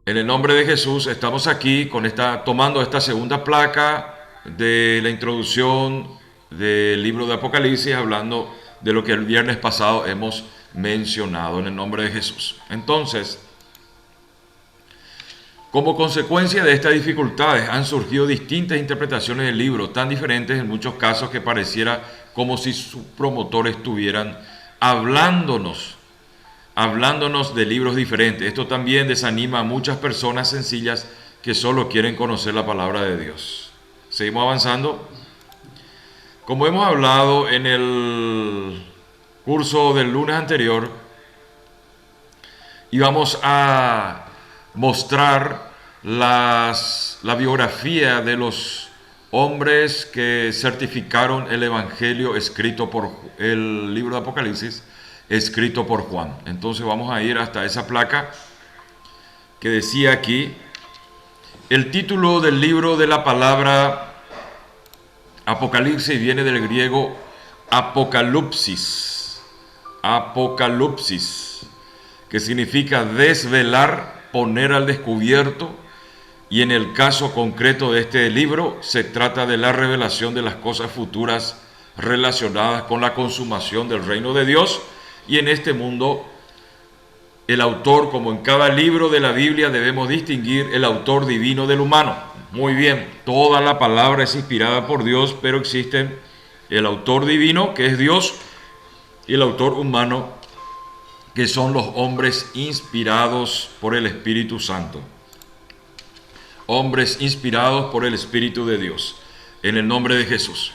En el nombre de Jesús estamos aquí tomando esta segunda placa de la introducción del libro de Apocalipsis, hablando de lo que el viernes pasado hemos mencionado en el nombre de Jesús. Entonces, como consecuencia de estas dificultades han surgido distintas interpretaciones del libro, tan diferentes en muchos casos que pareciera como si sus promotores estuvieran hablándonos hablándonos de libros diferentes. Esto también desanima a muchas personas sencillas que solo quieren conocer la palabra de Dios. Seguimos avanzando. Como hemos hablado en el curso del lunes anterior, íbamos a mostrar la biografía de los hombres que certificaron el Evangelio escrito por el libro de Apocalipsis, escrito por Juan. Entonces vamos a ir hasta esa placa que decía aquí, el título del libro de la palabra Apocalipsis viene del griego apocalipsis, apocalipsis, que significa desvelar, poner al descubierto, y en el caso concreto de este libro se trata de la revelación de las cosas futuras relacionadas con la consumación del reino de Dios y en este mundo. El autor, como en cada libro de la Biblia, debemos distinguir el autor divino del humano. Muy bien, toda la palabra es inspirada por Dios, pero existen el autor divino, que es Dios, y el autor humano, que son los hombres inspirados por el Espíritu Santo. Hombres inspirados por el Espíritu de Dios. En el nombre de Jesús.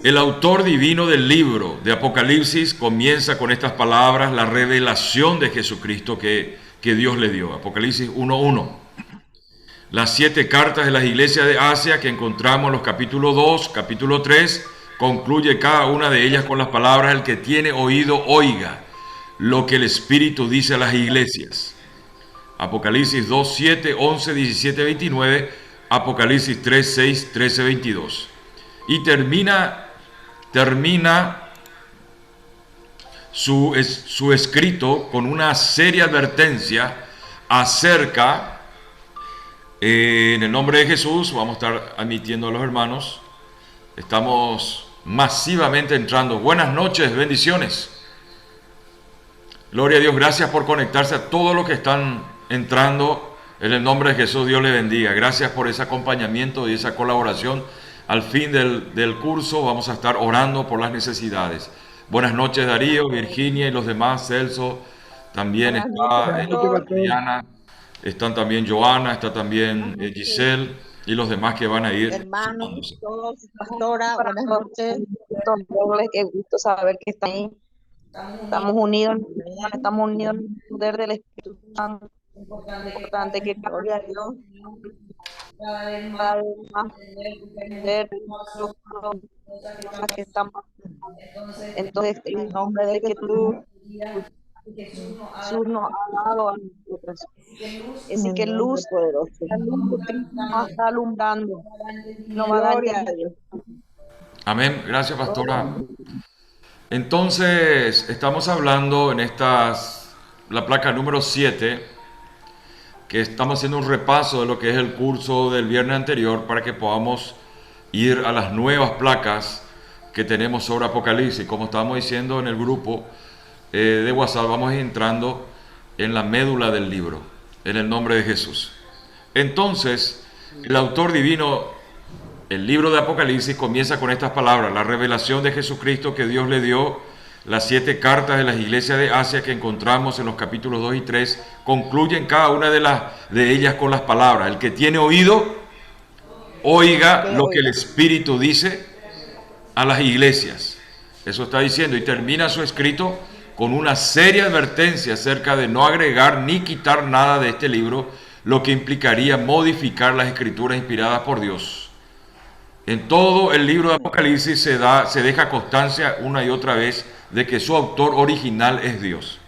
El autor divino del libro de Apocalipsis comienza con estas palabras, la revelación de Jesucristo que Dios le dio. Apocalipsis 1.1. Las 7 cartas de las iglesias de Asia que encontramos en los capítulos 2, capítulo 3, concluye cada una de ellas con las palabras, el que tiene oído, oiga lo que el Espíritu dice a las iglesias. Apocalipsis 2, 7, 11, 17, 29, Apocalipsis 3, 6, 13, 22. Y termina su escrito con una seria advertencia acerca, en el nombre de Jesús, vamos a estar admitiendo a los hermanos, estamos masivamente entrando. Buenas noches, bendiciones. Gloria a Dios, gracias por conectarse a todos los que están entrando. En el nombre de Jesús, Dios les bendiga. Gracias por ese acompañamiento y esa colaboración. Al fin del curso vamos a estar orando por las necesidades. Buenas noches, Darío, Virginia y los demás, Celso, también Buenas noches, está pastor. Adriana, están también Joana, está también Buenas noches, Giselle y los demás que van a ir hermanos, sumándose. todos, pastora, Para buenas nosotros, noches. qué gusto saber que están ahí. Estamos unidos, en la unión, estamos unidos en el poder del Espíritu Santo. Es importante que Gloria a Dios. cada vez más entender los cosas que estamos haciendo. Entonces, En el en nombre de de que Jesús, Jesús nos ha dado a nosotros. en Así el que nombre poderoso. la luz de Cristo nos está alumbrando, nos va a dar Gloria a entendimiento. Dios. Amén, gracias Gloria a pastora. Dios. Entonces, estamos hablando en la placa número 7, que estamos haciendo un repaso de lo que es el curso del viernes anterior para que podamos ir a las nuevas placas que tenemos sobre Apocalipsis. Como estábamos diciendo en el grupo de WhatsApp, vamos entrando en la médula del libro, en el nombre de Jesús. Entonces, el autor divino, el libro de Apocalipsis comienza con estas palabras, la revelación de Jesucristo que Dios le dio, las 7 cartas de las iglesias de Asia que encontramos en los capítulos 2 y 3, concluyen cada una de ellas con las palabras, el que tiene oído, oiga Que lo que el oiga. Espíritu dice a las iglesias. Eso está diciendo y termina su escrito con una seria advertencia acerca de no agregar ni quitar nada de este libro, lo que implicaría modificar las escrituras inspiradas por Dios. En todo el libro de Apocalipsis se deja constancia una y otra vez de que su autor original es Dios.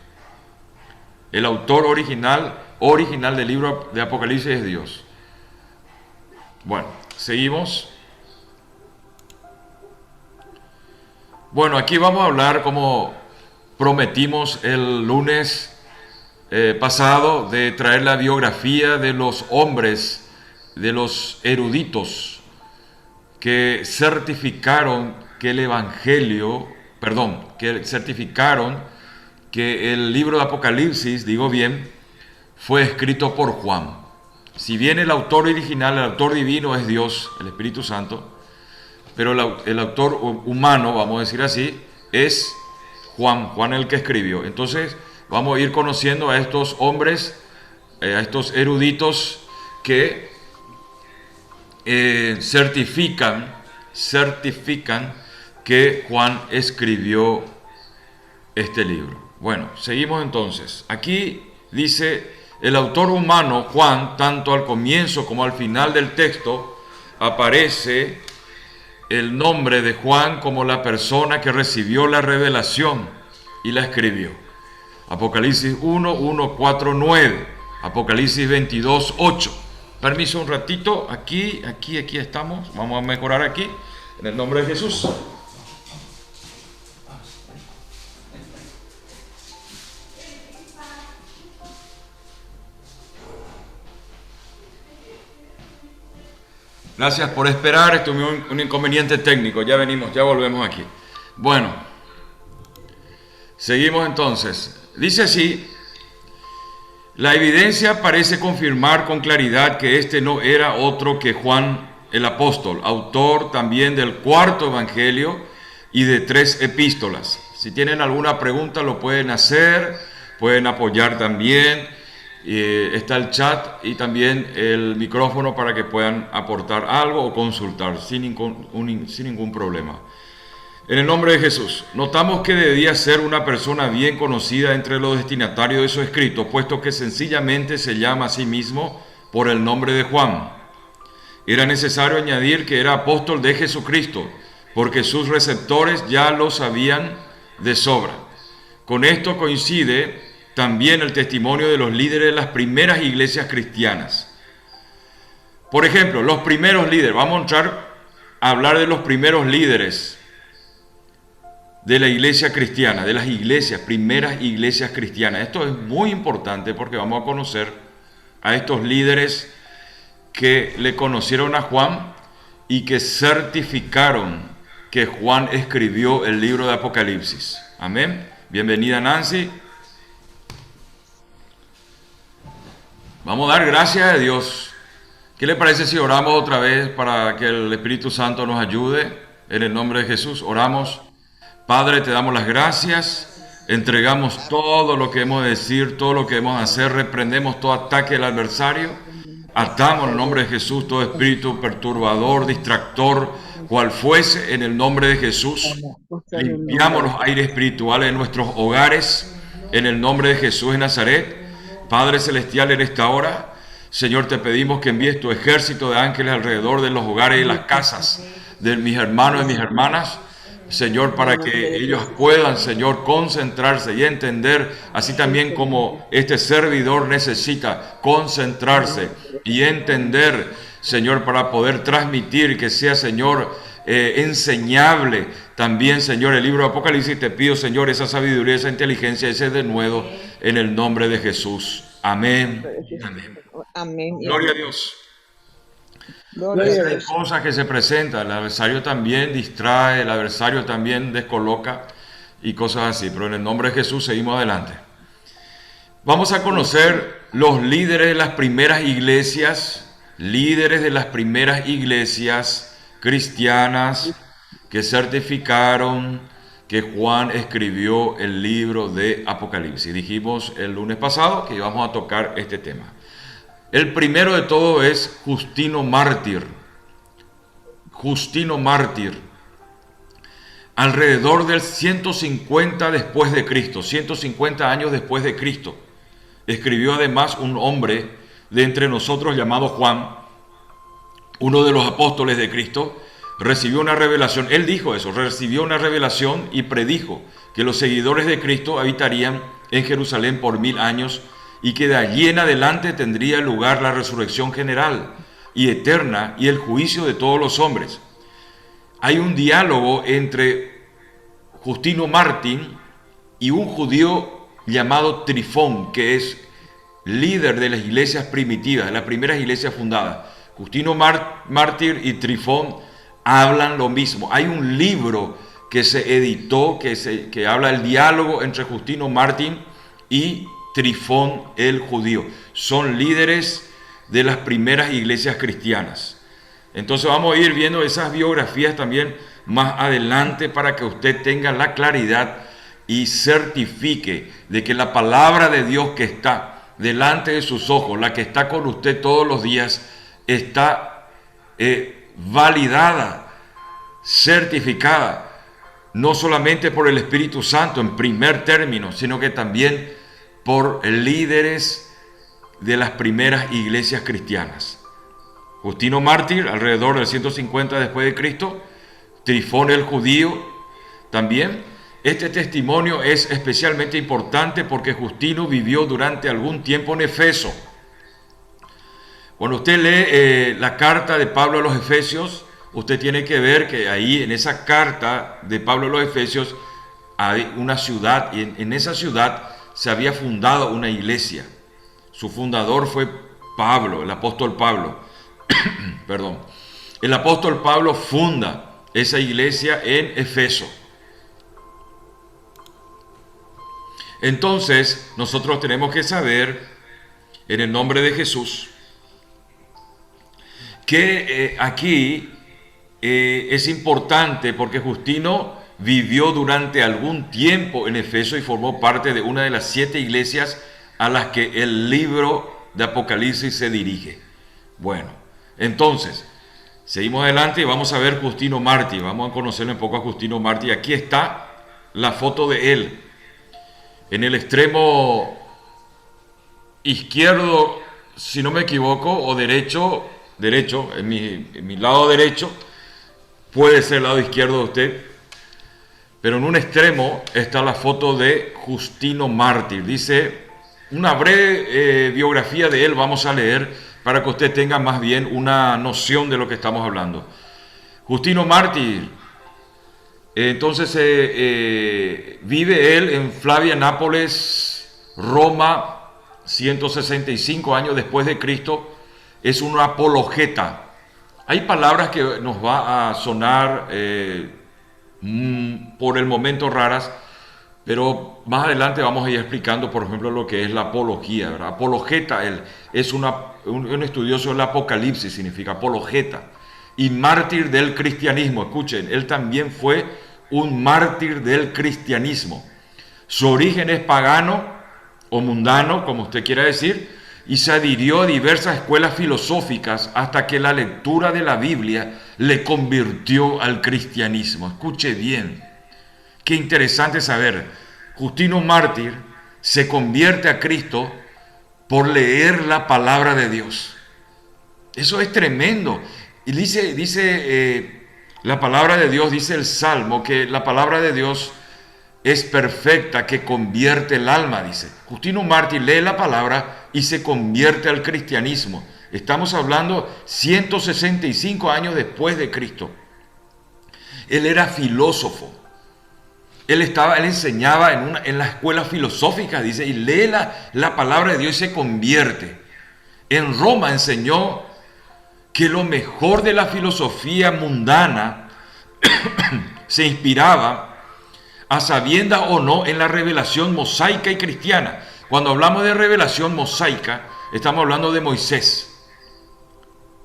El autor original del libro de Apocalipsis es Dios. Bueno, seguimos. Bueno, aquí vamos a hablar, como prometimos el lunes pasado de traer la biografía de los hombres, de los eruditos que certificaron que el Evangelio, que certificaron que el libro de Apocalipsis, digo bien, fue escrito por Juan. Si bien el autor original, el autor divino es Dios, el Espíritu Santo, pero el autor humano, vamos a decir así, es Juan el que escribió. Entonces vamos a ir conociendo a estos hombres, a estos eruditos que certifican que Juan escribió este libro. Bueno, seguimos entonces. Aquí dice el autor humano, Juan, tanto al comienzo como al final del texto, aparece el nombre de Juan como la persona que recibió la revelación y la escribió. Apocalipsis 1, 1, 4, 9. Apocalipsis 22, 8. Permiso un ratito, aquí estamos. Vamos a mejorar aquí, en el nombre de Jesús. Gracias por esperar, esto es un inconveniente técnico, ya venimos, ya volvemos aquí. Bueno, seguimos entonces. Dice así: la evidencia parece confirmar con claridad que este no era otro que Juan el apóstol, autor también del cuarto evangelio y de 3 epístolas. Si tienen alguna pregunta lo pueden hacer, pueden apoyar también. Está el chat y también el micrófono para que puedan aportar algo o consultar sin ningún problema. En el nombre de Jesús, notamos que debía ser una persona bien conocida entre los destinatarios de su escrito, puesto que sencillamente se llama a sí mismo por el nombre de Juan. Era necesario añadir que era apóstol de Jesucristo, porque sus receptores ya lo sabían de sobra. Con esto coincide también el testimonio de los líderes de las primeras iglesias cristianas. Por ejemplo, los primeros líderes, vamos a entrar a hablar de los primeros líderes de la iglesia cristiana, de las primeras iglesias cristianas. Esto es muy importante porque vamos a conocer a estos líderes que le conocieron a Juan y que certificaron que Juan escribió el libro de Apocalipsis. Amén. Bienvenida, Nancy. Vamos a dar gracias a Dios. ¿Qué le parece si oramos otra vez para que el Espíritu Santo nos ayude? En el nombre de Jesús, oramos. Padre, te damos las gracias. Entregamos todo lo que hemos de decir, todo lo que hemos de hacer. Reprendemos todo ataque del adversario. Atamos en el nombre de Jesús todo espíritu perturbador, distractor, cual fuese, en el nombre de Jesús. Limpiamos los aires espirituales de nuestros hogares, en el nombre de Jesús de Nazaret. Padre Celestial, en esta hora, Señor, te pedimos que envíes tu ejército de ángeles alrededor de los hogares y las casas de mis hermanos y mis hermanas, Señor, para que ellos puedan, Señor, concentrarse y entender, así también como este servidor necesita concentrarse y entender, Señor, para poder transmitir, que sea, Señor, enseñable también, Señor, el libro de Apocalipsis. Te pido, Señor, esa sabiduría, esa inteligencia, ese denuedo, en el nombre de Jesús. Amén. Amén. Amén. Gloria a Dios. Gloria a Hay Dios. cosas que se presentan, el adversario también distrae, el adversario también descoloca y cosas así, pero en el nombre de Jesús seguimos adelante. Vamos a conocer los líderes de las primeras iglesias cristianas que certificaron que Juan escribió el libro de Apocalipsis. Dijimos el lunes pasado que íbamos a tocar este tema. El primero de todo es Justino Mártir. Justino Mártir. Alrededor del 150 después de Cristo, 150 años después de Cristo, escribió además un hombre de entre nosotros llamado Juan, uno de los apóstoles de Cristo. Recibió una revelación, él dijo eso, recibió una revelación y predijo que los seguidores de Cristo habitarían en Jerusalén por 1000 años y que de allí en adelante tendría lugar la resurrección general y eterna y el juicio de todos los hombres. Hay un diálogo entre Justino Mártir y un judío llamado Trifón, que es líder de las iglesias primitivas, de las primeras iglesias fundadas. Justino Mártir y Trifón hablan lo mismo. Hay un libro que se editó que habla del diálogo entre Justino Mártir y Trifón el judío. Son líderes de las primeras iglesias cristianas. Entonces vamos a ir viendo esas biografías también más adelante para que usted tenga la claridad y certifique de que la palabra de Dios que está delante de sus ojos, la que está con usted todos los días, está validada, certificada, no solamente por el Espíritu Santo en primer término, sino que también por líderes de las primeras iglesias cristianas. Justino Mártir, alrededor del 150 después de Cristo, Trifón el judío también. Este testimonio es especialmente importante porque Justino vivió durante algún tiempo en Efeso. Cuando usted lee la carta de Pablo a los Efesios, usted tiene que ver que ahí en esa carta de Pablo a los Efesios hay una ciudad, y en esa ciudad se había fundado una iglesia. Su fundador fue Pablo, el apóstol Pablo. Perdón. El apóstol Pablo funda esa iglesia en Efeso. Entonces, nosotros tenemos que saber, en el nombre de Jesús, que aquí es importante porque Justino vivió durante algún tiempo en Efeso y formó parte de una de las 7 iglesias a las que el libro de Apocalipsis se dirige. Bueno, entonces, seguimos adelante y vamos a ver Justino Mártir. Vamos a conocer un poco a Justino Mártir. Aquí está la foto de él. En el extremo izquierdo, si no me equivoco, o derecho, en mi lado derecho, puede ser el lado izquierdo de usted, pero en un extremo está la foto de Justino Mártir. Dice, una breve biografía de él vamos a leer para que usted tenga más bien una noción de lo que estamos hablando. Justino Mártir, entonces vive él en Flavia Nápoles, Roma, 165 años después de Cristo. Es un apologeta. Hay palabras que nos va a sonar por el momento raras, pero más adelante vamos a ir explicando, por ejemplo, lo que es la apología, ¿verdad? Apologeta, él es un estudioso del Apocalipsis, significa apologeta. Y mártir del cristianismo. Escuchen, él también fue un mártir del cristianismo. Su origen es pagano o mundano, como usted quiera decir, y se adhirió a diversas escuelas filosóficas hasta que la lectura de la Biblia le convirtió al cristianismo. Escuche bien, qué interesante saber. Justino Mártir se convierte a Cristo por leer la palabra de Dios. Eso es tremendo. Y dice la palabra de Dios, dice el Salmo, que la palabra de Dios es perfecta, que convierte el alma, dice. Justino Mártir lee la palabra y se convierte al cristianismo. Estamos hablando 165 años después de Cristo. Él era filósofo. Él enseñaba en las escuelas filosóficas, dice, y lee la palabra de Dios y se convierte. En Roma enseñó que lo mejor de la filosofía mundana se inspiraba, a sabiendas o no, en la revelación mosaica y cristiana. Cuando hablamos de revelación mosaica, estamos hablando de Moisés,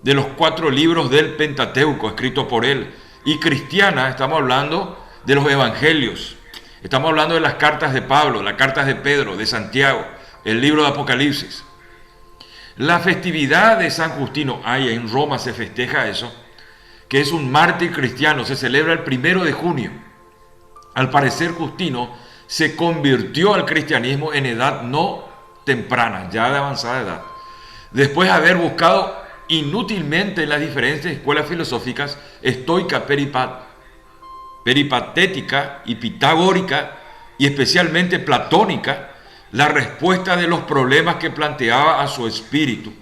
de los 4 libros del Pentateuco escritos por él. Y cristiana, estamos hablando de los evangelios. Estamos hablando de las cartas de Pablo, las cartas de Pedro, de Santiago, el libro de Apocalipsis. La festividad de San Justino, en Roma se festeja eso, que es un mártir cristiano, se celebra el 1 de junio. Al parecer Justino se convirtió al cristianismo en edad no temprana, ya de avanzada edad. Después de haber buscado inútilmente en las diferentes escuelas filosóficas, estoica, peripatética y pitagórica, y especialmente platónica, la respuesta de los problemas que planteaba a su espíritu,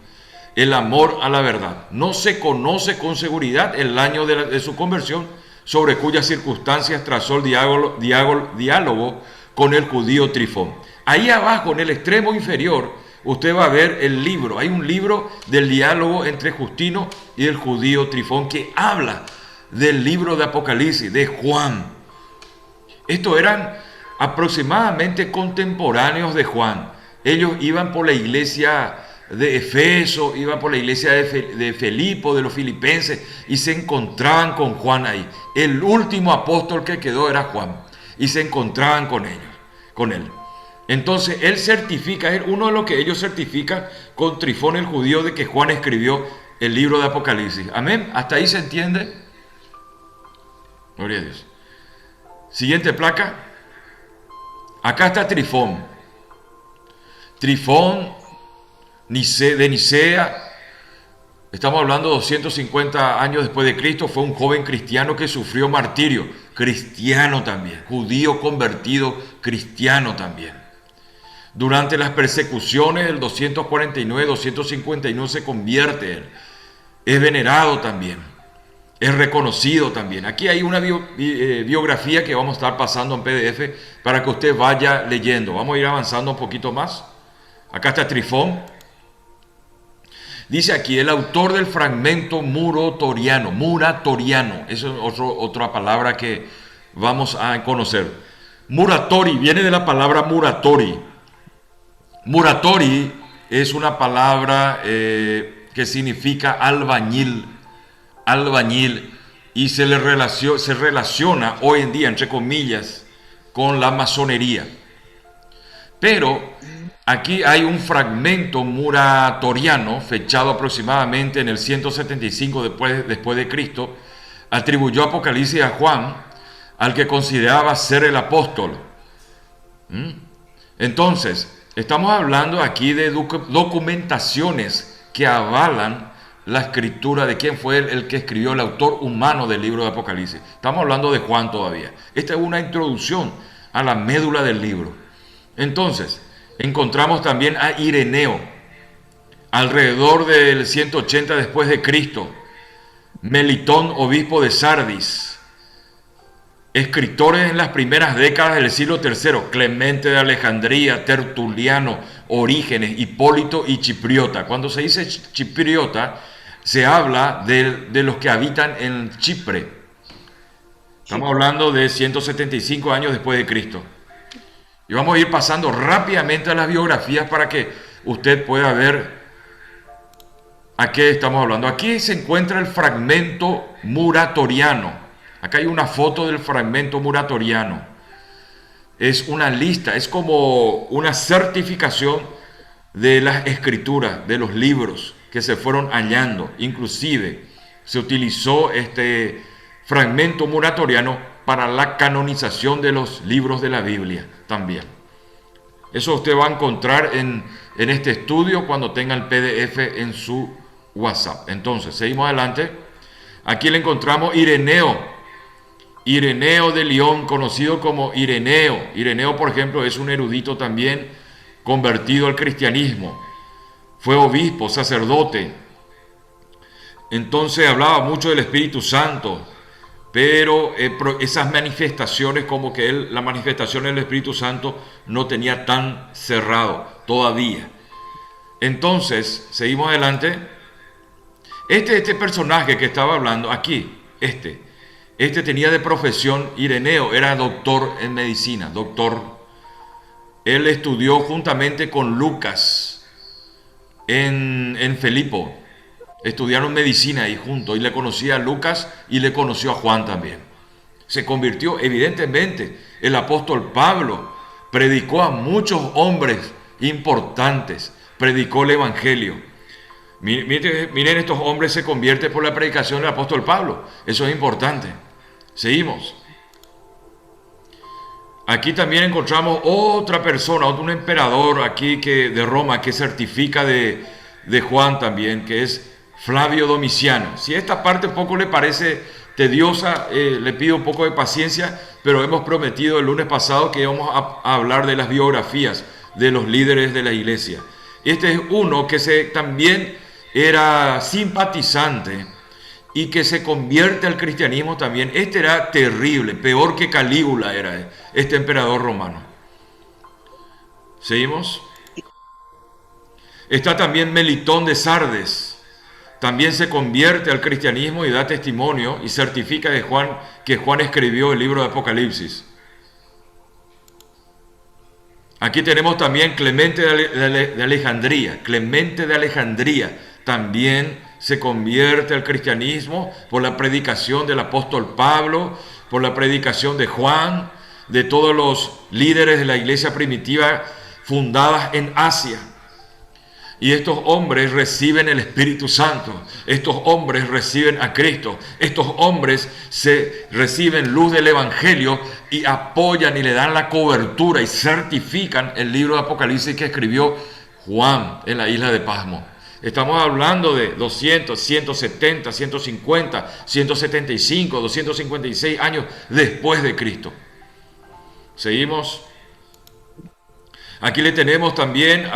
el amor a la verdad. No se conoce con seguridad el año de su conversión, sobre cuyas circunstancias trazó el diálogo con el judío Trifón. Ahí abajo, en el extremo inferior, usted va a ver el libro. Hay un libro del diálogo entre Justino y el judío Trifón que habla del libro de Apocalipsis, de Juan. Estos eran aproximadamente contemporáneos de Juan. Ellos iban por la iglesia de Efeso, iban por la iglesia de Filipo, de los filipenses, y se encontraban con Juan ahí. El último apóstol que quedó era Juan, y se encontraban con ellos, con él. Entonces él certifica, es uno de los que ellos certifican con Trifón el judío, de que Juan escribió el libro de Apocalipsis. Amén. ¿Hasta ahí se entiende? Gloria a Dios. Siguiente placa. Acá está Trifón. Trifón de Nicea. Estamos hablando de 250 años después de Cristo. Fue un joven cristiano que sufrió martirio. Cristiano también. Judío convertido, cristiano también. Durante las persecuciones del 249-251 se convierte él. Es venerado también. Es reconocido también. Aquí hay una biografía que vamos a estar pasando en PDF para que usted vaya leyendo. Vamos a ir avanzando un poquito más. Acá está Trifón. Dice aquí, el autor del fragmento muratoriano. Esa es otra palabra que vamos a conocer. Muratori, viene de la palabra muratori. Muratori es una palabra que significa albañil, y se relaciona hoy en día, entre comillas, con la masonería. Pero aquí hay un fragmento muratoriano, fechado aproximadamente en el 175 después de Cristo, atribuyó Apocalipsis a Juan, al que consideraba ser el apóstol. Entonces, estamos hablando aquí de documentaciones que avalan la escritura de quién fue el que escribió, el autor humano del libro de Apocalipsis. Estamos hablando de Juan todavía. Esta es una introducción a la médula del libro. Entonces, encontramos también a Ireneo, alrededor del 180 después de Cristo. Melitón, obispo de Sardis. Escritores en las primeras décadas del siglo III, Clemente de Alejandría, Tertuliano, Orígenes, Hipólito y Chipriota. Cuando se dice Chipriota, se habla de los que habitan en Chipre. Estamos hablando de 175 años después de Cristo. Y vamos a ir pasando rápidamente a las biografías para que usted pueda ver a qué estamos hablando. Aquí se encuentra el fragmento muratoriano. Acá hay una foto del fragmento muratoriano. Es una lista, es como una certificación de las escrituras, de los libros que se fueron hallando. Inclusive se utilizó este fragmento muratoriano para la canonización de los libros de la Biblia también. Eso usted va a encontrar en este estudio cuando tenga el PDF en su WhatsApp. Entonces, seguimos adelante. Aquí le encontramos Ireneo de León, conocido como Ireneo. Ireneo, por ejemplo, es un erudito también convertido al cristianismo. Fue obispo, sacerdote. Entonces hablaba mucho del Espíritu Santo, pero esas manifestaciones, como que la manifestación del Espíritu Santo no tenía tan cerrado todavía. Entonces, seguimos adelante. Este personaje que estaba hablando aquí, este tenía de profesión, Ireneo, era doctor en medicina, doctor. Él estudió juntamente con Lucas en Filipo. Estudiaron medicina ahí juntos y le conocía a Lucas y le conoció a Juan también. Se convirtió, evidentemente, el apóstol Pablo predicó a muchos hombres importantes, predicó el evangelio. Miren, estos hombres se convierten por la predicación del apóstol Pablo. Eso es importante. Seguimos. Aquí también encontramos otra persona, un emperador aquí de Roma que certifica de Juan también, que es Flavio Domiciano. Si esta parte un poco le parece tediosa, le pido un poco de paciencia, pero hemos prometido el lunes pasado que íbamos a hablar de las biografías de los líderes de la iglesia. Este es uno que también era simpatizante y que se convierte al cristianismo también. Este era terrible, peor que Calígula era este emperador romano. ¿Seguimos? Está también Melitón de Sardes. También se convierte al cristianismo y da testimonio y certifica que Juan escribió el libro de Apocalipsis. Aquí tenemos también Clemente de Alejandría. Clemente de Alejandría también se convierte al cristianismo por la predicación del apóstol Pablo, por la predicación de Juan, de todos los líderes de la iglesia primitiva fundadas en Asia. Y estos hombres reciben el Espíritu Santo, estos hombres reciben a Cristo, estos hombres reciben luz del Evangelio y apoyan y le dan la cobertura y certifican el libro de Apocalipsis que escribió Juan en la isla de Pasmo. Estamos hablando de 200, 170, 150, 175, 256 años después de Cristo. Seguimos. Aquí le tenemos también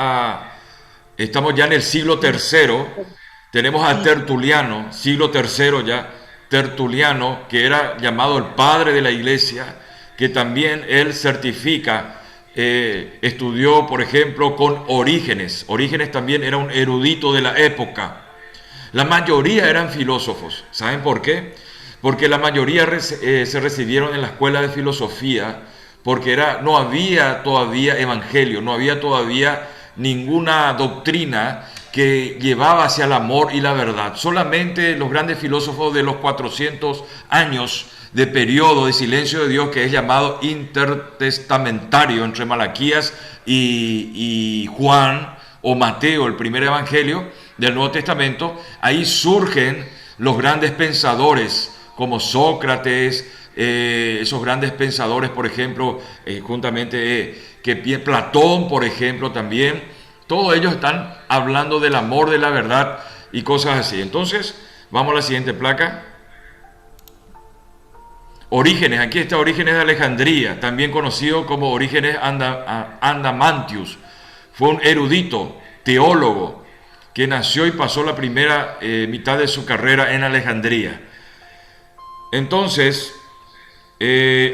estamos ya en el siglo III, tenemos a Tertuliano, siglo III ya, Tertuliano, que era llamado el padre de la iglesia, que también él certifica, estudió, por ejemplo, con Orígenes. Orígenes también era un erudito de la época. La mayoría eran filósofos. ¿Saben por qué? Porque la mayoría se recibieron en la escuela de filosofía, porque no había todavía evangelio, no había todavía ninguna doctrina que llevaba hacia el amor y la verdad. Solamente los grandes filósofos de los 400 años de periodo de silencio de Dios, que es llamado intertestamentario entre Malaquías y Juan o Mateo, el primer evangelio del Nuevo Testamento, ahí surgen los grandes pensadores como Sócrates, esos grandes pensadores, por ejemplo, juntamente Platón, por ejemplo, también. Todos ellos están hablando del amor, de la verdad y cosas así. Entonces, vamos a la siguiente placa. Orígenes, aquí está Orígenes de Alejandría, también conocido como Orígenes Adamantius. Fue un erudito, teólogo, que nació y pasó la primera mitad de su carrera en Alejandría. Entonces,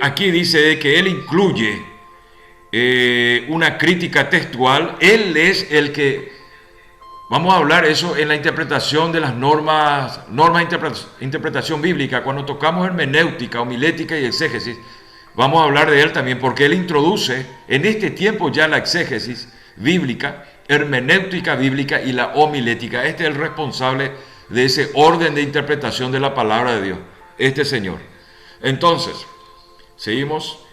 aquí dice que él incluye una crítica textual. Él es el que, vamos a hablar eso en la interpretación de las normas de interpretación bíblica. Cuando tocamos hermenéutica, homilética y exégesis, vamos a hablar de él también, porque él introduce en este tiempo ya la exégesis bíblica, hermenéutica bíblica y la homilética. Este es el responsable de ese orden de interpretación de la palabra de Dios, este señor. Entonces, seguimos.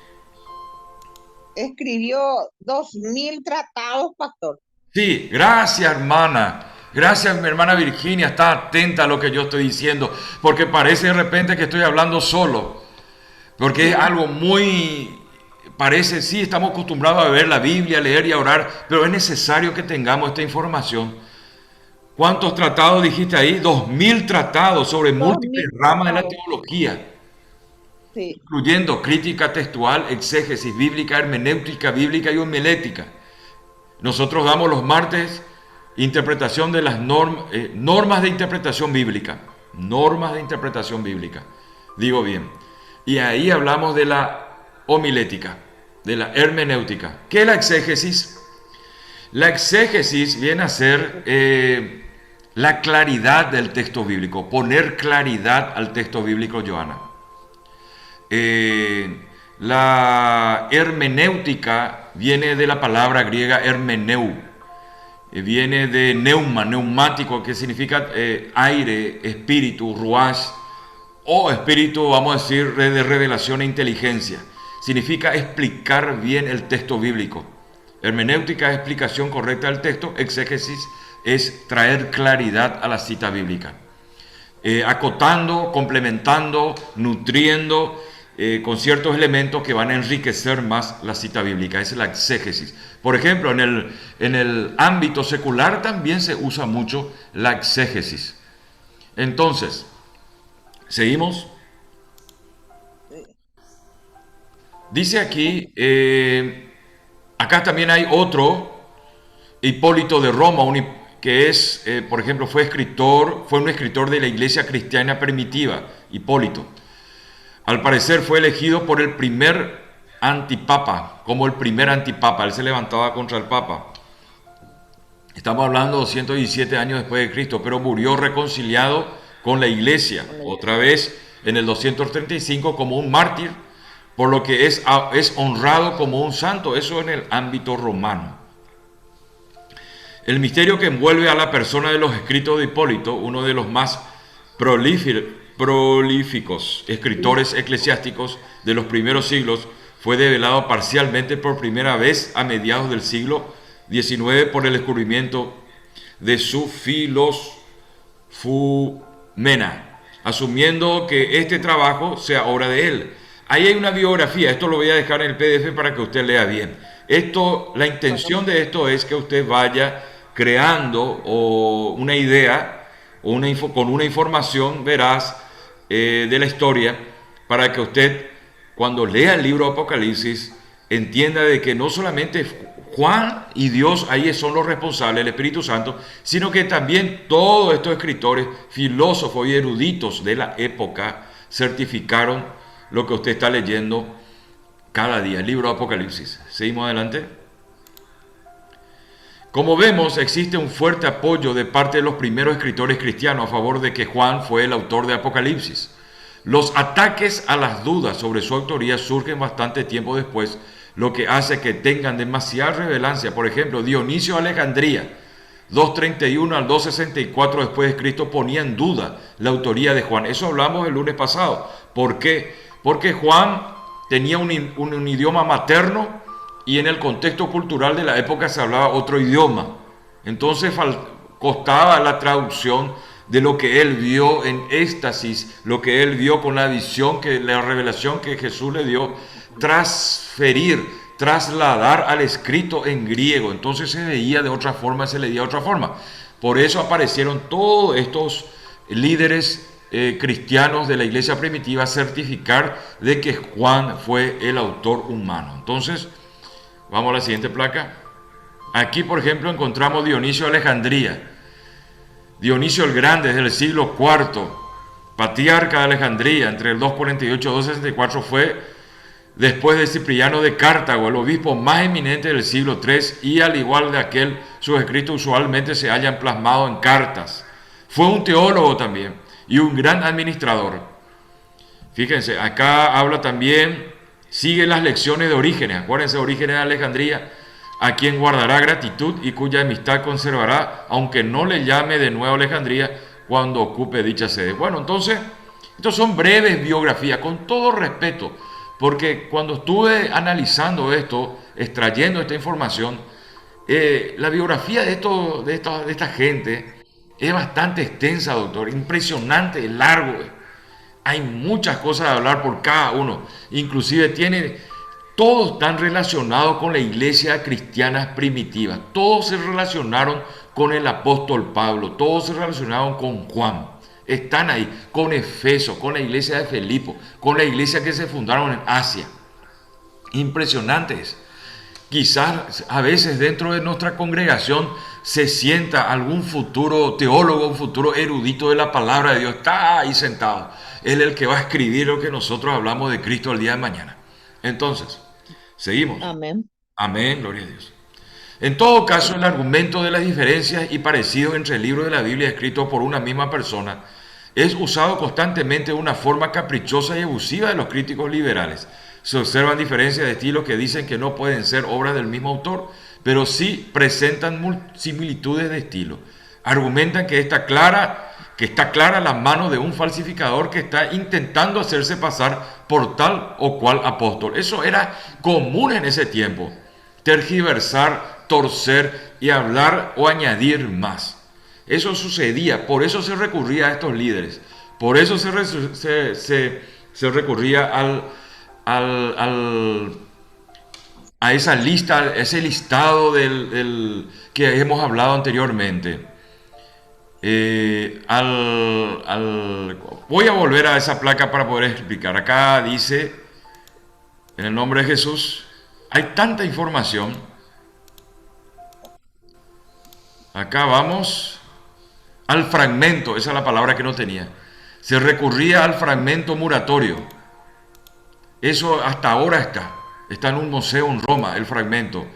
Escribió 2000 tratados, pastor. Sí, gracias, hermana. Gracias, mi hermana Virginia. Está atenta a lo que yo estoy diciendo, porque parece de repente que estoy hablando solo, porque es algo muy... Parece, sí, estamos acostumbrados a ver la Biblia, a leer y a orar, pero es necesario que tengamos esta información. ¿Cuántos tratados dijiste ahí? 2000 tratados sobre múltiples ramas de la teología. Sí. Incluyendo crítica textual, exégesis bíblica, hermenéutica bíblica y homilética. Nosotros damos los martes interpretación de las normas de interpretación bíblica. Normas de interpretación bíblica. Digo bien. Y ahí hablamos de la homilética, de la hermenéutica. ¿Qué es la exégesis? La exégesis viene a ser la claridad del texto bíblico, poner claridad al texto bíblico, Joana. La hermenéutica viene de la palabra griega hermeneu, viene de neuma, neumático, que significa aire, espíritu, ruach, o espíritu, vamos a decir, de revelación e inteligencia. Significa explicar bien el texto bíblico. Hermenéutica es explicación correcta del texto, exégesis es traer claridad a la cita bíblica. Acotando, complementando, nutriendo, con ciertos elementos que van a enriquecer más la cita bíblica. Esa es la exégesis. Por ejemplo, en el ámbito secular también se usa mucho la exégesis. Entonces, ¿seguimos? Dice aquí, acá también hay otro, Hipólito de Roma, que es, por ejemplo, fue un escritor de la iglesia cristiana primitiva, Hipólito. Al parecer fue elegido por el primer antipapa, como el primer antipapa. Él se levantaba contra el papa. Estamos hablando de 117 años después de Cristo, pero murió reconciliado con la iglesia, otra vez en el 235 como un mártir, por lo que es honrado como un santo, eso en el ámbito romano. El misterio que envuelve a la persona de los escritos de Hipólito, uno de los más prolíficos escritores eclesiásticos de los primeros siglos, fue develado parcialmente por primera vez a mediados del siglo XIX por el descubrimiento de su Filosofumena, asumiendo que este trabajo sea obra de él. Ahí hay una biografía, esto lo voy a dejar en el PDF para que usted lea bien. La intención de esto es que usted vaya creando una idea o con una información veraz de la historia, para que usted, cuando lea el libro de Apocalipsis, entienda de que no solamente Juan y Dios ahí son los responsables, el Espíritu Santo, sino que también todos estos escritores, filósofos y eruditos de la época certificaron lo que usted está leyendo cada día, el libro de Apocalipsis. Seguimos adelante. Como vemos, existe un fuerte apoyo de parte de los primeros escritores cristianos a favor de que Juan fue el autor de Apocalipsis. Los ataques a las dudas sobre su autoría surgen bastante tiempo después, lo que hace que tengan demasiada relevancia. Por ejemplo, Dionisio de Alejandría, 231 al 264 después de Cristo, ponía en duda la autoría de Juan. Eso hablamos el lunes pasado. ¿Por qué? Porque Juan tenía un idioma materno y en el contexto cultural de la época se hablaba otro idioma. Entonces costaba la traducción de lo que él vio en éxtasis, lo que él vio con la visión, la revelación que Jesús le dio, trasladar al escrito en griego. Entonces se veía de otra forma, se leía de otra forma. Por eso aparecieron todos estos líderes cristianos de la iglesia primitiva a certificar de que Juan fue el autor humano. Entonces, vamos a la siguiente placa. Aquí, por ejemplo, encontramos Dionisio de Alejandría. Dionisio el Grande, desde el siglo IV, patriarca de Alejandría, entre el 248 y 264, fue, después de Cipriano de Cartago, el obispo más eminente del siglo III, y al igual de aquel, sus escritos usualmente se hallan plasmados en cartas. Fue un teólogo también y un gran administrador. Fíjense, acá habla también, sigue las lecciones de Orígenes. Acuérdense, Orígenes de Alejandría, a quien guardará gratitud y cuya amistad conservará, aunque no le llame de nuevo Alejandría cuando ocupe dicha sede. Bueno, entonces, estos son breves biografías, con todo respeto, porque cuando estuve analizando esto, extrayendo esta información, la biografía de esta gente es bastante extensa, doctor, impresionante, largo. Hay muchas cosas a hablar por cada uno, inclusive todos están relacionados con la iglesia cristiana primitiva. Todos se relacionaron con el apóstol Pablo. Todos se relacionaron con Juan. Están ahí, con Efeso, con la iglesia de Filipo, con la iglesia que se fundaron en Asia. Impresionantes. Quizás a veces dentro de nuestra congregación se sienta algún futuro teólogo, un futuro erudito de la palabra de Dios. Está ahí sentado. Él es el que va a escribir lo que nosotros hablamos de Cristo el día de mañana. Entonces, seguimos. Amén. Amén, gloria a Dios. En todo caso, el argumento de las diferencias y parecidos entre el libro de la Biblia escrito por una misma persona es usado constantemente de una forma caprichosa y abusiva de los críticos liberales. Se observan diferencias de estilo que dicen que no pueden ser obras del mismo autor, pero sí presentan similitudes de estilo. Argumentan que está clara la mano de un falsificador que está intentando hacerse pasar por tal o cual apóstol. Eso era común en ese tiempo. Tergiversar, torcer y hablar o añadir más. Eso sucedía, por eso se recurría a estos líderes. Por eso se recurría a esa lista, ese listado del que hemos hablado anteriormente. Voy a volver a esa placa para poder explicar. Acá dice, en el nombre de Jesús, hay tanta información. Acá vamos al fragmento, esa es la palabra que no tenía. Se recurría al fragmento muratorio. Eso hasta ahora está en un museo en Roma, el fragmento.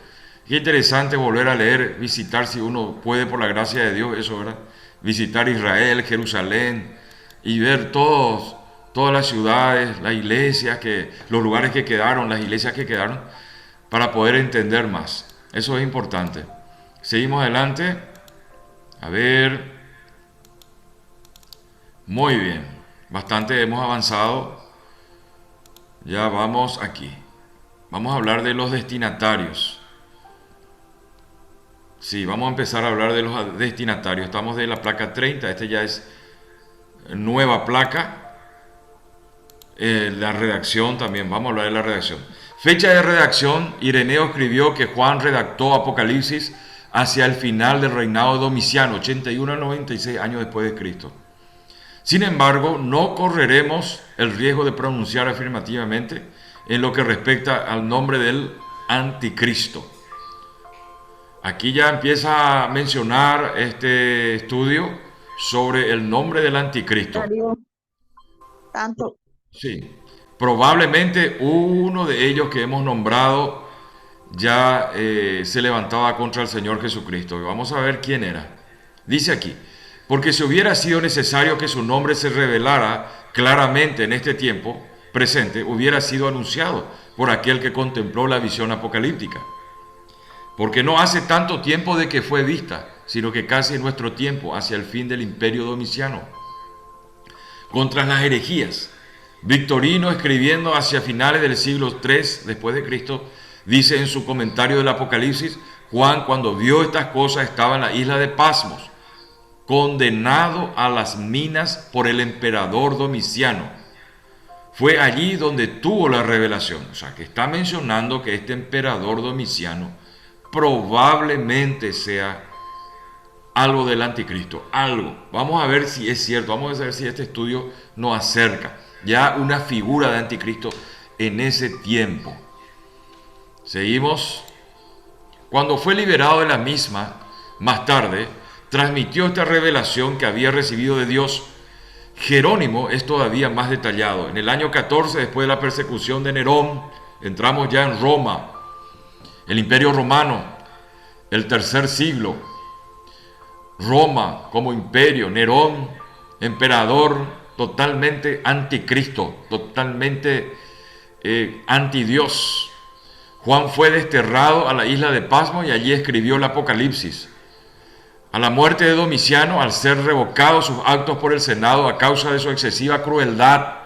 Qué interesante volver a leer, visitar si uno puede por la gracia de Dios, eso, ¿verdad? Visitar Israel, Jerusalén y ver todas las ciudades, las iglesias, los lugares que quedaron, las iglesias que quedaron, para poder entender más. Eso es importante. Seguimos adelante. A ver. Muy bien. Bastante hemos avanzado. Ya vamos aquí. Vamos a hablar de los destinatarios. Sí, vamos a empezar a hablar de los destinatarios. Estamos de la placa 30. Este ya es nueva placa. La redacción también. Vamos a hablar de la redacción. Fecha de redacción. Ireneo escribió que Juan redactó Apocalipsis hacia el final del reinado de Domiciano, 81 a 96 años después de Cristo. Sin embargo, no correremos el riesgo de pronunciar afirmativamente en lo que respecta al nombre del anticristo. Aquí ya empieza a mencionar este estudio sobre el nombre del anticristo. Tanto. Sí, probablemente uno de ellos que hemos nombrado ya se levantaba contra el Señor Jesucristo. Vamos a ver quién era. Dice aquí: porque si hubiera sido necesario que su nombre se revelara claramente en este tiempo presente, hubiera sido anunciado por aquel que contempló la visión apocalíptica. Porque no hace tanto tiempo de que fue vista, sino que casi en nuestro tiempo, hacia el fin del imperio Domiciano. Contra las herejías, Victorino, escribiendo hacia finales del siglo III después de Cristo, dice en su comentario del Apocalipsis: Juan, cuando vio estas cosas, estaba en la isla de Pasmos, condenado a las minas por el emperador Domiciano. Fue allí donde tuvo la revelación. O sea, que está mencionando que este emperador Domiciano probablemente sea algo del anticristo, algo. Vamos a ver si es cierto, vamos a ver si este estudio nos acerca ya una figura de anticristo en ese tiempo. Seguimos. Cuando fue liberado de la misma, más tarde, transmitió esta revelación que había recibido de Dios. Jerónimo es todavía más detallado. En el año 14, después de la persecución de Nerón, entramos ya en Roma, el Imperio Romano, el tercer siglo. Roma como imperio, Nerón, emperador, totalmente anticristo, totalmente antidios. Juan fue desterrado a la isla de Pasmos y allí escribió el Apocalipsis. A la muerte de Domiciano, al ser revocados sus actos por el Senado a causa de su excesiva crueldad,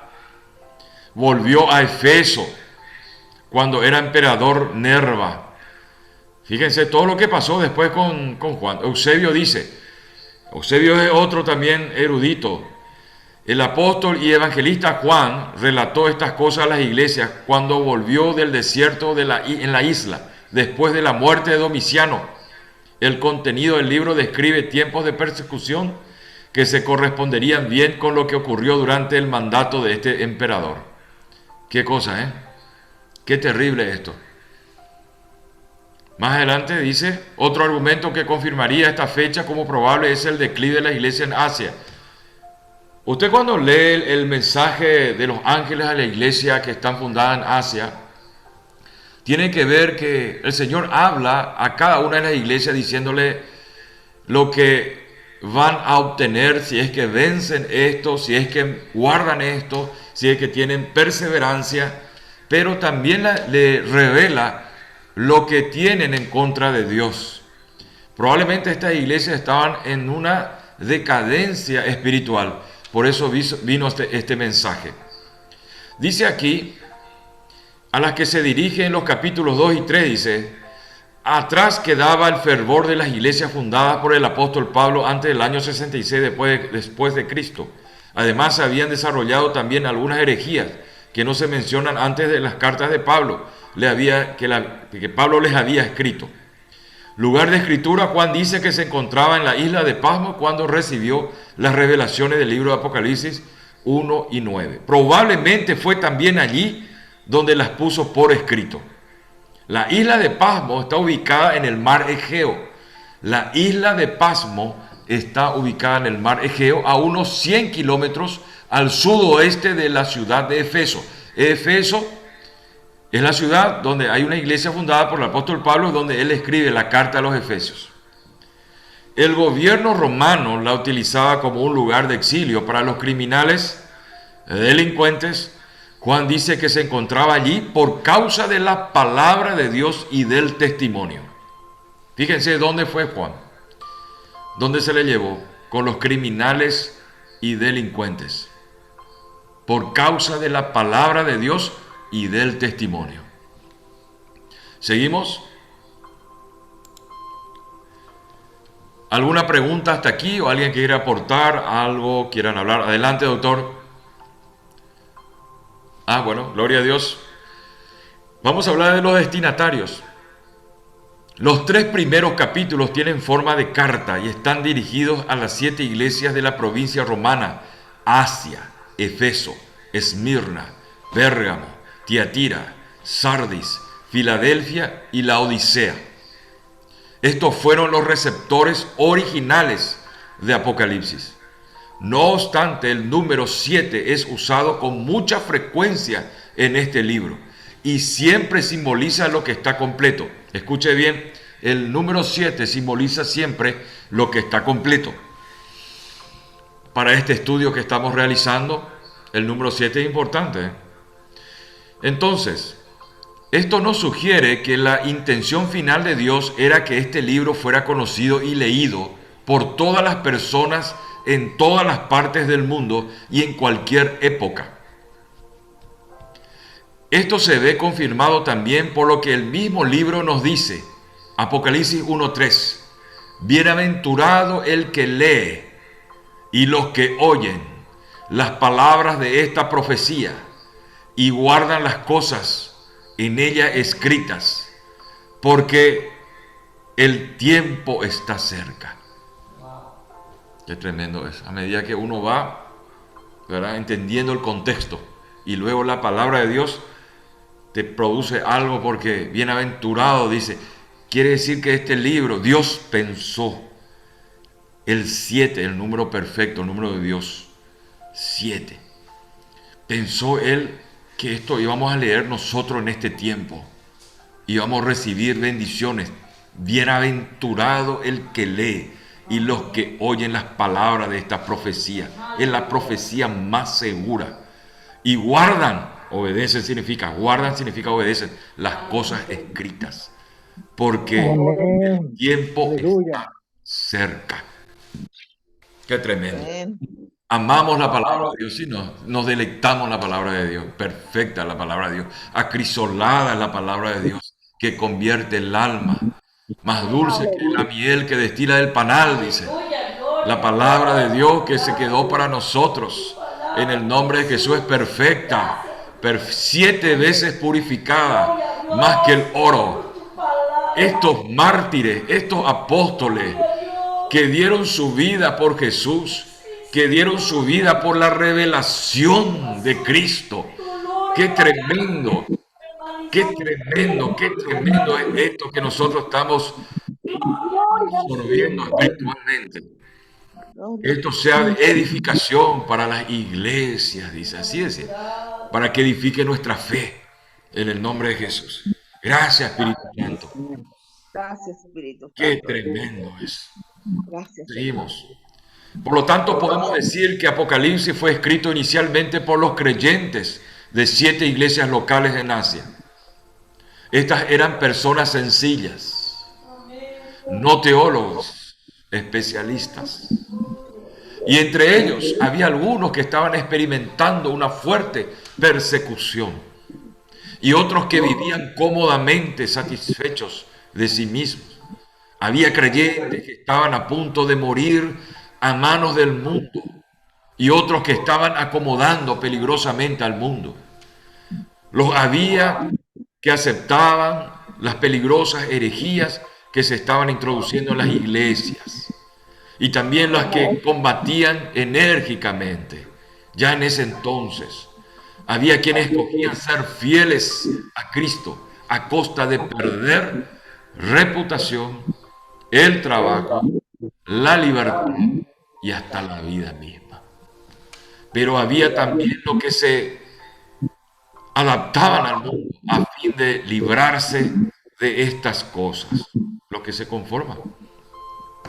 volvió a Efeso cuando era emperador Nerva. Fíjense todo lo que pasó después con Juan. Eusebio dice, Eusebio es otro también erudito. El apóstol y evangelista Juan relató estas cosas a las iglesias cuando volvió del desierto en la isla, después de la muerte de Domiciano. El contenido del libro describe tiempos de persecución que se corresponderían bien con lo que ocurrió durante el mandato de este emperador. Qué cosa, ¿eh? Qué terrible esto. Más adelante dice, otro argumento que confirmaría esta fecha como probable es el declive de la iglesia en Asia. Usted cuando lee el mensaje de los ángeles a la iglesia que están fundadas en Asia, tiene que ver que el Señor habla a cada una de las iglesias diciéndole lo que van a obtener si es que vencen esto, si es que guardan esto, si es que tienen perseverancia, pero también le revela lo que tienen en contra de Dios. Probablemente estas iglesias estaban en una decadencia espiritual, por eso vino este mensaje. Dice aquí, a las que se dirige en los capítulos 2 y 3, dice, atrás quedaba el fervor de las iglesias fundadas por el apóstol Pablo antes del año 66 después de Cristo. Además, se habían desarrollado también algunas herejías que no se mencionan antes de las cartas de Pablo, que Pablo les había escrito. Lugar de escritura, Juan dice que se encontraba en la isla de Pasmos cuando recibió las revelaciones del libro de Apocalipsis 1 y 9. Probablemente fue también allí donde las puso por escrito. La isla de Pasmos está ubicada en el mar Egeo. La isla de Pasmos está ubicada en el mar Egeo a unos 100 kilómetros al sudoeste de la ciudad de Efeso. Efeso Es la ciudad donde hay una iglesia fundada por el apóstol Pablo, donde él escribe la carta a los Efesios. El gobierno romano la utilizaba como un lugar de exilio para los criminales, delincuentes. Juan dice que se encontraba allí por causa de la palabra de Dios y del testimonio. Fíjense dónde fue Juan, dónde se le llevó, con los criminales y delincuentes, por causa de la palabra de Dios y del testimonio. ¿Seguimos? ¿Alguna pregunta hasta aquí o alguien quiere aportar algo, quieran hablar? Adelante, doctor. Bueno, gloria a Dios. Vamos a hablar de los destinatarios. Los 3 primeros capítulos tienen forma de carta y están dirigidos a las 7 iglesias de la provincia romana: Asia, Efeso, Esmirna, Pérgamo, Tiatira, Sardis, Filadelfia y la Odisea. Estos fueron los receptores originales de Apocalipsis. No obstante, el número 7 es usado con mucha frecuencia en este libro y siempre simboliza lo que está completo. Escuche bien, el número 7 simboliza siempre lo que está completo. Para este estudio que estamos realizando, el número 7 es importante. Entonces, esto nos sugiere que la intención final de Dios era que este libro fuera conocido y leído por todas las personas en todas las partes del mundo y en cualquier época. Esto se ve confirmado también por lo que el mismo libro nos dice. Apocalipsis 1:3. Bienaventurado el que lee y los que oyen las palabras de esta profecía y guardan las cosas en ella escritas, porque el tiempo está cerca. Qué tremendo es. A medida que uno va, ¿verdad?, entendiendo el contexto y luego la palabra de Dios te produce algo, porque bienaventurado, dice, quiere decir que este libro, Dios pensó el 7, el número perfecto, el número de Dios, 7. Pensó Él que esto íbamos a leer nosotros en este tiempo, íbamos a recibir bendiciones. Bienaventurado el que lee y los que oyen las palabras de esta profecía. Es la profecía más segura. Y guardan, obedecen significa obedecen las cosas escritas, porque el tiempo está cerca. Qué tremendo. Amamos la palabra de Dios y nos deleitamos en la palabra de Dios. Perfecta la palabra de Dios. Acrisolada es la palabra de Dios, que convierte el alma. Más dulce que la miel que destila del panal, dice. La palabra de Dios que se quedó para nosotros en el nombre de Jesús es perfecta, 7 veces purificada, más que el oro. Estos mártires, estos apóstoles que dieron su vida por Jesús, que dieron su vida por la revelación de Cristo. Qué tremendo, qué tremendo, qué tremendo es esto que nosotros estamos absorbiendo espiritualmente. Esto sea de edificación para las iglesias, dice, así es, para que edifique nuestra fe en el nombre de Jesús. Gracias, Espíritu Santo. Gracias, Espíritu Santo. Qué tremendo es. Gracias. Seguimos. Por lo tanto, podemos decir que Apocalipsis fue escrito inicialmente por los creyentes de 7 iglesias locales en Asia. Estas eran personas sencillas, no teólogos, especialistas. Y entre ellos había algunos que estaban experimentando una fuerte persecución y otros que vivían cómodamente satisfechos de sí mismos. Había creyentes que estaban a punto de morir a manos del mundo y otros que estaban acomodando peligrosamente al mundo. Los había que aceptaban las peligrosas herejías que se estaban introduciendo en las iglesias, y también las que combatían enérgicamente. Ya en ese entonces había quienes escogían ser fieles a Cristo a costa de perder reputación, el trabajo, la libertad y hasta la vida misma. Pero había también lo que se adaptaban al mundo a fin de librarse de estas cosas, lo que se conforma.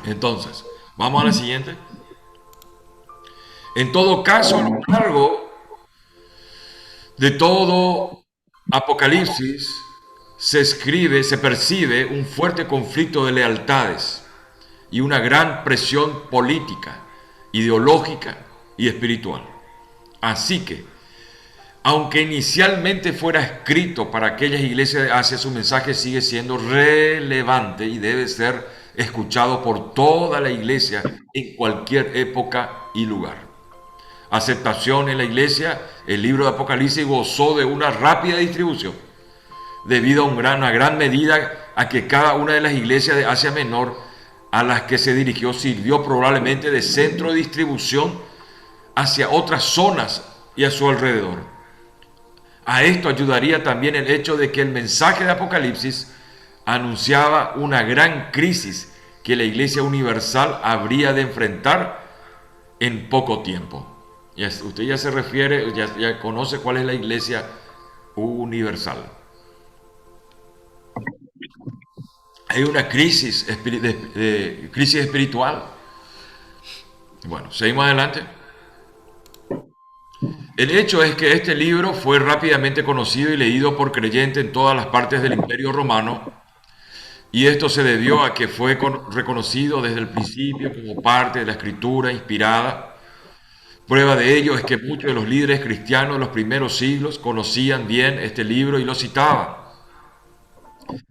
Entonces, vamos a la siguiente. En todo caso, a lo largo de todo Apocalipsis se percibe un fuerte conflicto de lealtades y una gran presión política, ideológica y espiritual. Así que, aunque inicialmente fuera escrito para aquellas iglesias de Asia, su mensaje sigue siendo relevante y debe ser escuchado por toda la iglesia en cualquier época y lugar. Aceptación en la iglesia, el libro de Apocalipsis gozó de una rápida distribución, debido a una gran medida a que cada una de las iglesias de Asia Menor a las que se dirigió sirvió probablemente de centro de distribución hacia otras zonas y a su alrededor. A esto ayudaría también el hecho de que el mensaje de Apocalipsis anunciaba una gran crisis que la Iglesia Universal habría de enfrentar en poco tiempo. Usted ya se refiere, ya conoce cuál es la Iglesia Universal. Hay una crisis espiritual. Bueno, seguimos adelante. El hecho es que este libro fue rápidamente conocido y leído por creyentes en todas las partes del Imperio Romano, y esto se debió a que fue reconocido desde el principio como parte de la escritura inspirada. Prueba de ello es que muchos de los líderes cristianos de los primeros siglos conocían bien este libro y lo citaban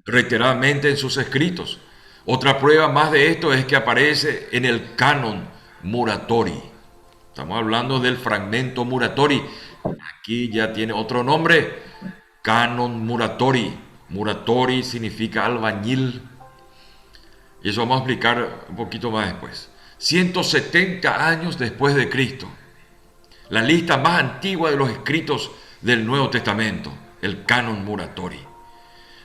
reiteradamente en sus escritos. Otra prueba más de esto es que aparece en el canon Muratori. Estamos hablando del fragmento Muratori. Aquí ya tiene otro nombre, canon Muratori. Muratori significa albañil. Y eso vamos a explicar un poquito más después. 170 años después de Cristo. La lista más antigua de los escritos del Nuevo Testamento, el canon Muratori.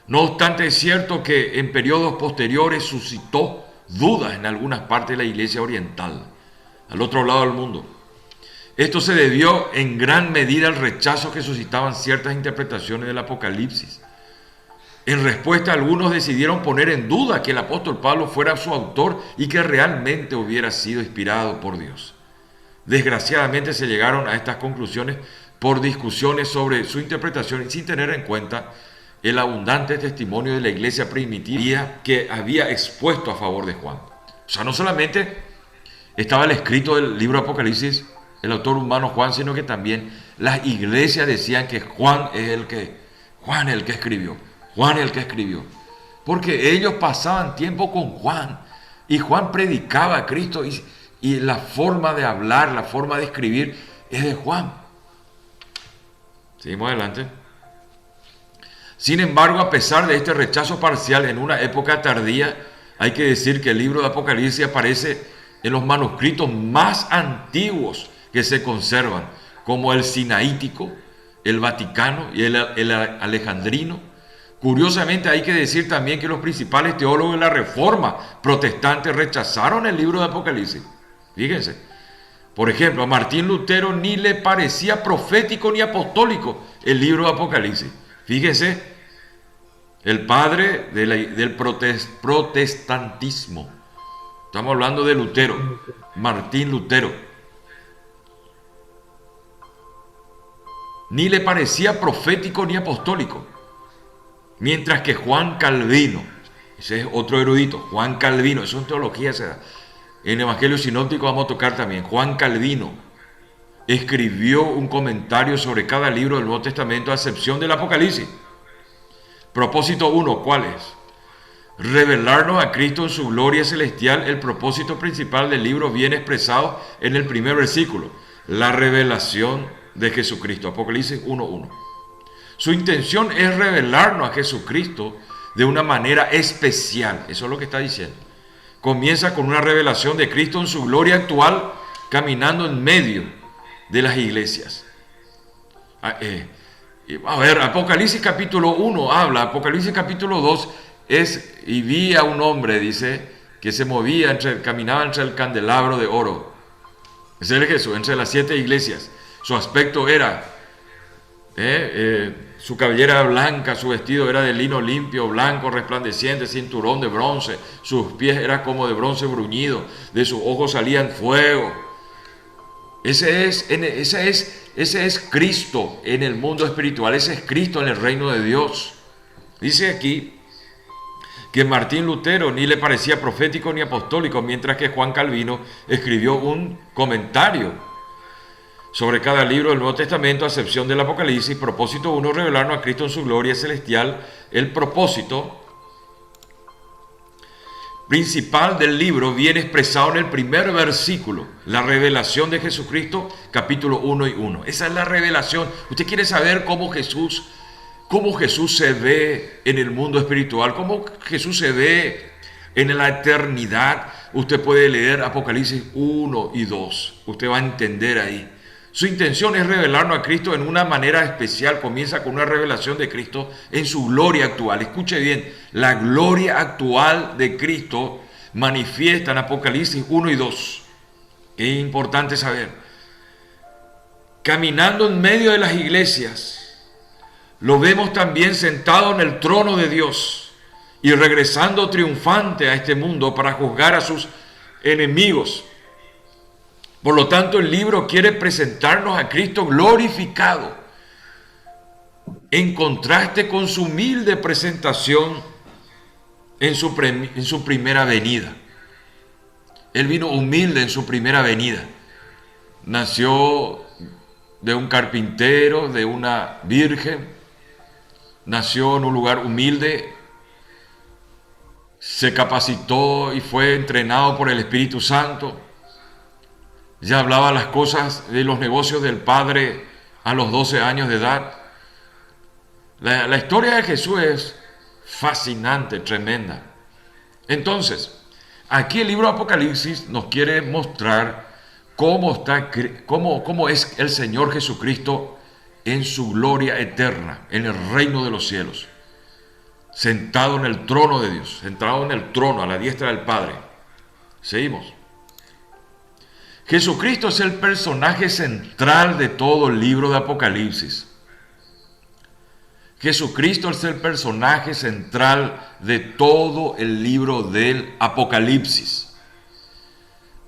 No obstante, es cierto que en periodos posteriores suscitó dudas en algunas partes de la Iglesia Oriental, al otro lado del mundo. Esto se debió en gran medida al rechazo que suscitaban ciertas interpretaciones del Apocalipsis. En respuesta, algunos decidieron poner en duda que el apóstol Pablo fuera su autor y que realmente hubiera sido inspirado por Dios. Desgraciadamente se llegaron a estas conclusiones por discusiones sobre su interpretación y sin tener en cuenta el abundante testimonio de la iglesia primitiva que había expuesto a favor de Juan. O sea, no solamente estaba el escrito del libro Apocalipsis, el autor humano Juan, sino que también las iglesias decían que Juan es el que escribió. Juan es el que escribió. Porque ellos pasaban tiempo con Juan y Juan predicaba a Cristo y la forma de hablar, la forma de escribir es de Juan. Seguimos adelante. Sin embargo, a pesar de este rechazo parcial en una época tardía, hay que decir que el libro de Apocalipsis aparece en los manuscritos más antiguos que se conservan, como el Sinaítico, el Vaticano y el Alejandrino. Curiosamente, hay que decir también que los principales teólogos de la Reforma protestante rechazaron el libro de Apocalipsis. Fíjense, por ejemplo, a Martín Lutero ni le parecía profético ni apostólico el libro de Apocalipsis. Fíjense, el padre del protestantismo. Estamos hablando de Lutero, Martín Lutero. Ni le parecía profético ni apostólico. Mientras que Juan Calvino, ese es otro erudito, Juan Calvino, eso en teología se da. En el Evangelio Sinóptico vamos a tocar también. Juan Calvino escribió un comentario sobre cada libro del Nuevo Testamento, a excepción del Apocalipsis. Propósito 1, ¿cuál es? Revelarnos a Cristo en su gloria celestial. El propósito principal del libro viene expresado en el primer versículo, la revelación de Jesucristo, Apocalipsis 1:1. Su intención es revelarnos a Jesucristo de una manera especial, eso es lo que está diciendo. Comienza con una revelación de Cristo en su gloria actual, caminando en medio de las iglesias. A ver, Apocalipsis capítulo 1 habla, Apocalipsis capítulo 2 es, y vi a un hombre, dice, que se movía, caminaba entre el candelabro de oro. Ese es Jesús, entre las 7 iglesias. Su aspecto era Su cabellera era blanca, su vestido era de lino limpio, blanco, resplandeciente, cinturón de bronce, sus pies eran como de bronce bruñido, de sus ojos salían fuego. Ese es Cristo en el mundo espiritual, ese es Cristo en el reino de Dios. Dice aquí que Martín Lutero ni le parecía profético ni apostólico, mientras que Juan Calvino escribió un comentario sobre cada libro del Nuevo Testamento, a excepción del Apocalipsis. Propósito 1, revelarnos a Cristo en su gloria celestial. El propósito principal del libro viene expresado en el primer versículo, la revelación de Jesucristo, capítulo 1 y 1. Esa es la revelación. Usted quiere saber cómo Jesús se ve en el mundo espiritual, cómo Jesús se ve en la eternidad. Usted puede leer Apocalipsis 1 y 2. Usted va a entender ahí. Su intención es revelarnos a Cristo en una manera especial. Comienza con una revelación de Cristo en su gloria actual. Escuche bien, la gloria actual de Cristo manifiesta en Apocalipsis 1 y 2. Es importante saber. Caminando en medio de las iglesias, lo vemos también sentado en el trono de Dios y regresando triunfante a este mundo para juzgar a sus enemigos. Por lo tanto, el libro quiere presentarnos a Cristo glorificado, en contraste con su humilde presentación en su primera venida. Él vino humilde en su primera venida. Nació de un carpintero, de una virgen, nació en un lugar humilde, se capacitó y fue entrenado por el Espíritu Santo. Ya hablaba las cosas de los negocios del Padre a los 12 años de edad. La historia de Jesús es fascinante, tremenda. Entonces, aquí el libro de Apocalipsis nos quiere mostrar cómo es el Señor Jesucristo en su gloria eterna, en el reino de los cielos, sentado en el trono de Dios, sentado en el trono a la diestra del Padre. Seguimos. Jesucristo es el personaje central de todo el libro de Apocalipsis. Jesucristo es el personaje central de todo el libro del Apocalipsis.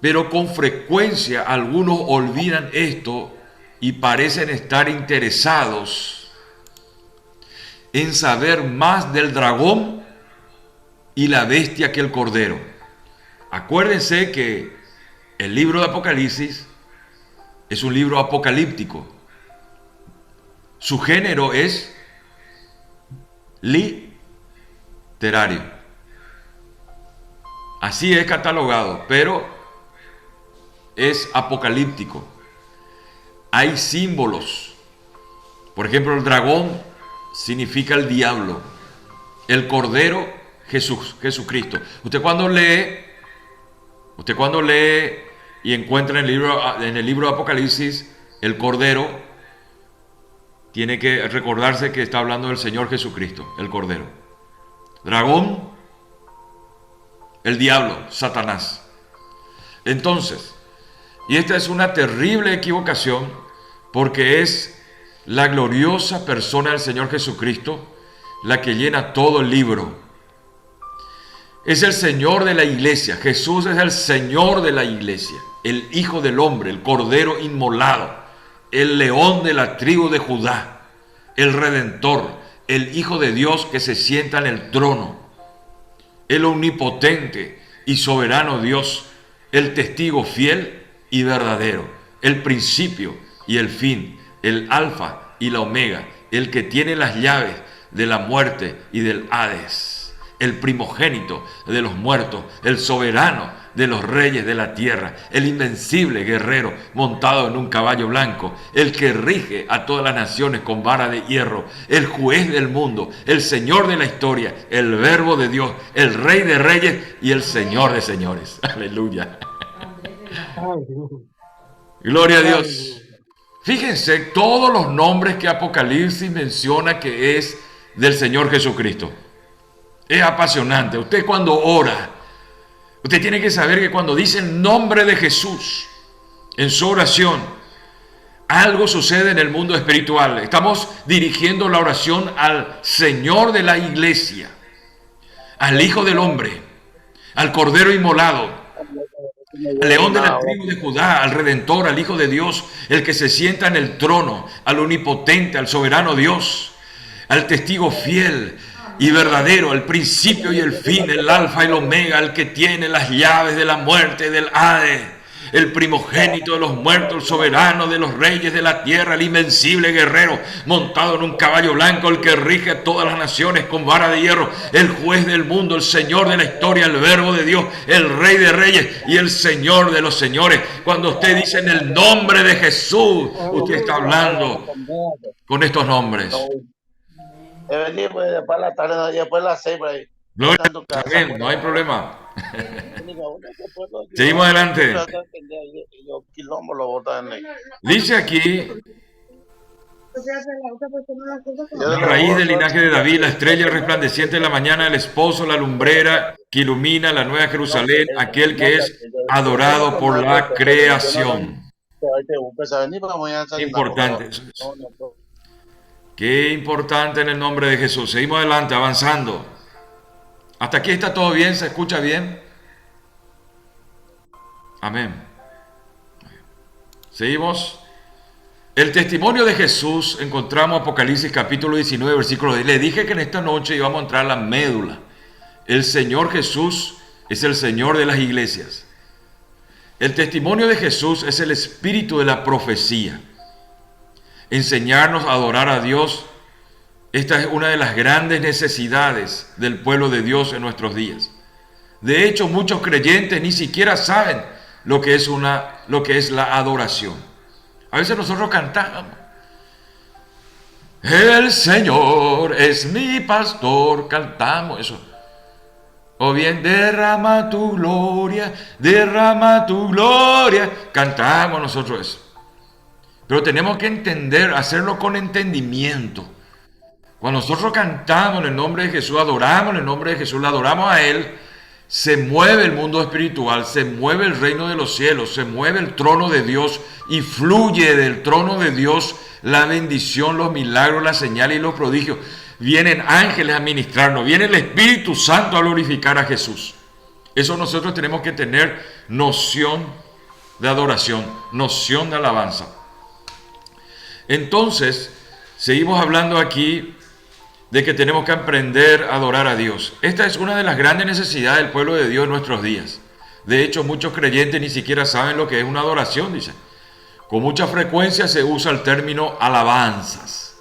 Pero con frecuencia algunos olvidan esto y parecen estar interesados en saber más del dragón y la bestia que el cordero. Acuérdense que el libro de Apocalipsis es un libro apocalíptico. Su género es literario. Así es catalogado, pero es apocalíptico. Hay símbolos. Por ejemplo, el dragón significa el diablo. El cordero, Jesucristo. Usted cuando lee y encuentra en el libro de Apocalipsis el cordero, tiene que recordarse que está hablando del Señor Jesucristo, el cordero. Dragón, el diablo, Satanás. Entonces, y esta es una terrible equivocación, porque es la gloriosa persona del Señor Jesucristo la que llena todo el libro. Es el Señor de la iglesia. Jesús es el Señor de la iglesia, el Hijo del Hombre, el Cordero inmolado, el León de la tribu de Judá, el Redentor, el Hijo de Dios que se sienta en el trono, el omnipotente y soberano Dios, el testigo fiel y verdadero, el principio y el fin, el alfa y la omega, el que tiene las llaves de la muerte y del Hades, el primogénito de los muertos, el soberano de los reyes de la tierra, el invencible guerrero montado en un caballo blanco, el que rige a todas las naciones con vara de hierro, el juez del mundo, el Señor de la historia, el Verbo de Dios, el Rey de reyes y el Señor de señores. Aleluya. Gloria a Dios. Fíjense todos los nombres que Apocalipsis menciona que es del Señor Jesucristo. Es apasionante. Usted cuando ora, usted tiene que saber que cuando dice el nombre de Jesús en su oración, algo sucede en el mundo espiritual. Estamos dirigiendo la oración al Señor de la iglesia, al Hijo del Hombre, al Cordero inmolado, al León de la tribu de Judá, al Redentor, al Hijo de Dios, el que se sienta en el trono, al Omnipotente, al Soberano Dios, al Testigo fiel y verdadero, al principio y el fin, el Alfa y el Omega, el que tiene las llaves de la muerte y del Hades, el primogénito de los muertos, el soberano de los reyes de la tierra, el invencible guerrero, montado en un caballo blanco, el que rige a todas las naciones con vara de hierro, el juez del mundo, el Señor de la historia, el verbo de Dios, el Rey de reyes y el Señor de los señores. Cuando usted dice en el nombre de Jesús, usted está hablando con estos nombres. Venir pues, después de la tarde, después de las 6 por ahí. Gloria a Dios, amén, no hay problema. Seguimos adelante. Dice aquí, la raíz del linaje de David, la estrella resplandeciente de la mañana, el esposo, la lumbrera que ilumina la nueva Jerusalén, aquel que es adorado por la creación. Importante. Qué importante en el nombre de Jesús. Seguimos adelante, avanzando. ¿Hasta aquí está todo bien? ¿Se escucha bien? Amén. Seguimos. El testimonio de Jesús, encontramos Apocalipsis capítulo 19, versículo 10. Le dije que en esta noche íbamos a entrar a la médula. El Señor Jesús es el Señor de las iglesias. El testimonio de Jesús es el espíritu de la profecía. Enseñarnos a adorar a Dios. Esta es una de las grandes necesidades del pueblo de Dios en nuestros días. De hecho, muchos creyentes ni siquiera saben lo que es la adoración. A veces nosotros cantamos: el Señor es mi pastor, cantamos eso. O bien, derrama tu gloria, cantamos nosotros eso. Pero tenemos que entender, hacerlo con entendimiento. Cuando nosotros cantamos en el nombre de Jesús, adoramos en el nombre de Jesús, le adoramos a Él, se mueve el mundo espiritual, se mueve el reino de los cielos, se mueve el trono de Dios y fluye del trono de Dios la bendición, los milagros, las señales y los prodigios. Vienen ángeles a ministrarnos, viene el Espíritu Santo a glorificar a Jesús. Eso nosotros tenemos que tener noción de adoración, noción de alabanza. Entonces, seguimos hablando aquí de que tenemos que aprender a adorar a Dios. Esta es una de las grandes necesidades del pueblo de Dios en nuestros días. De hecho, muchos creyentes ni siquiera saben lo que es una adoración, dicen. Con mucha frecuencia se usa el término alabanzas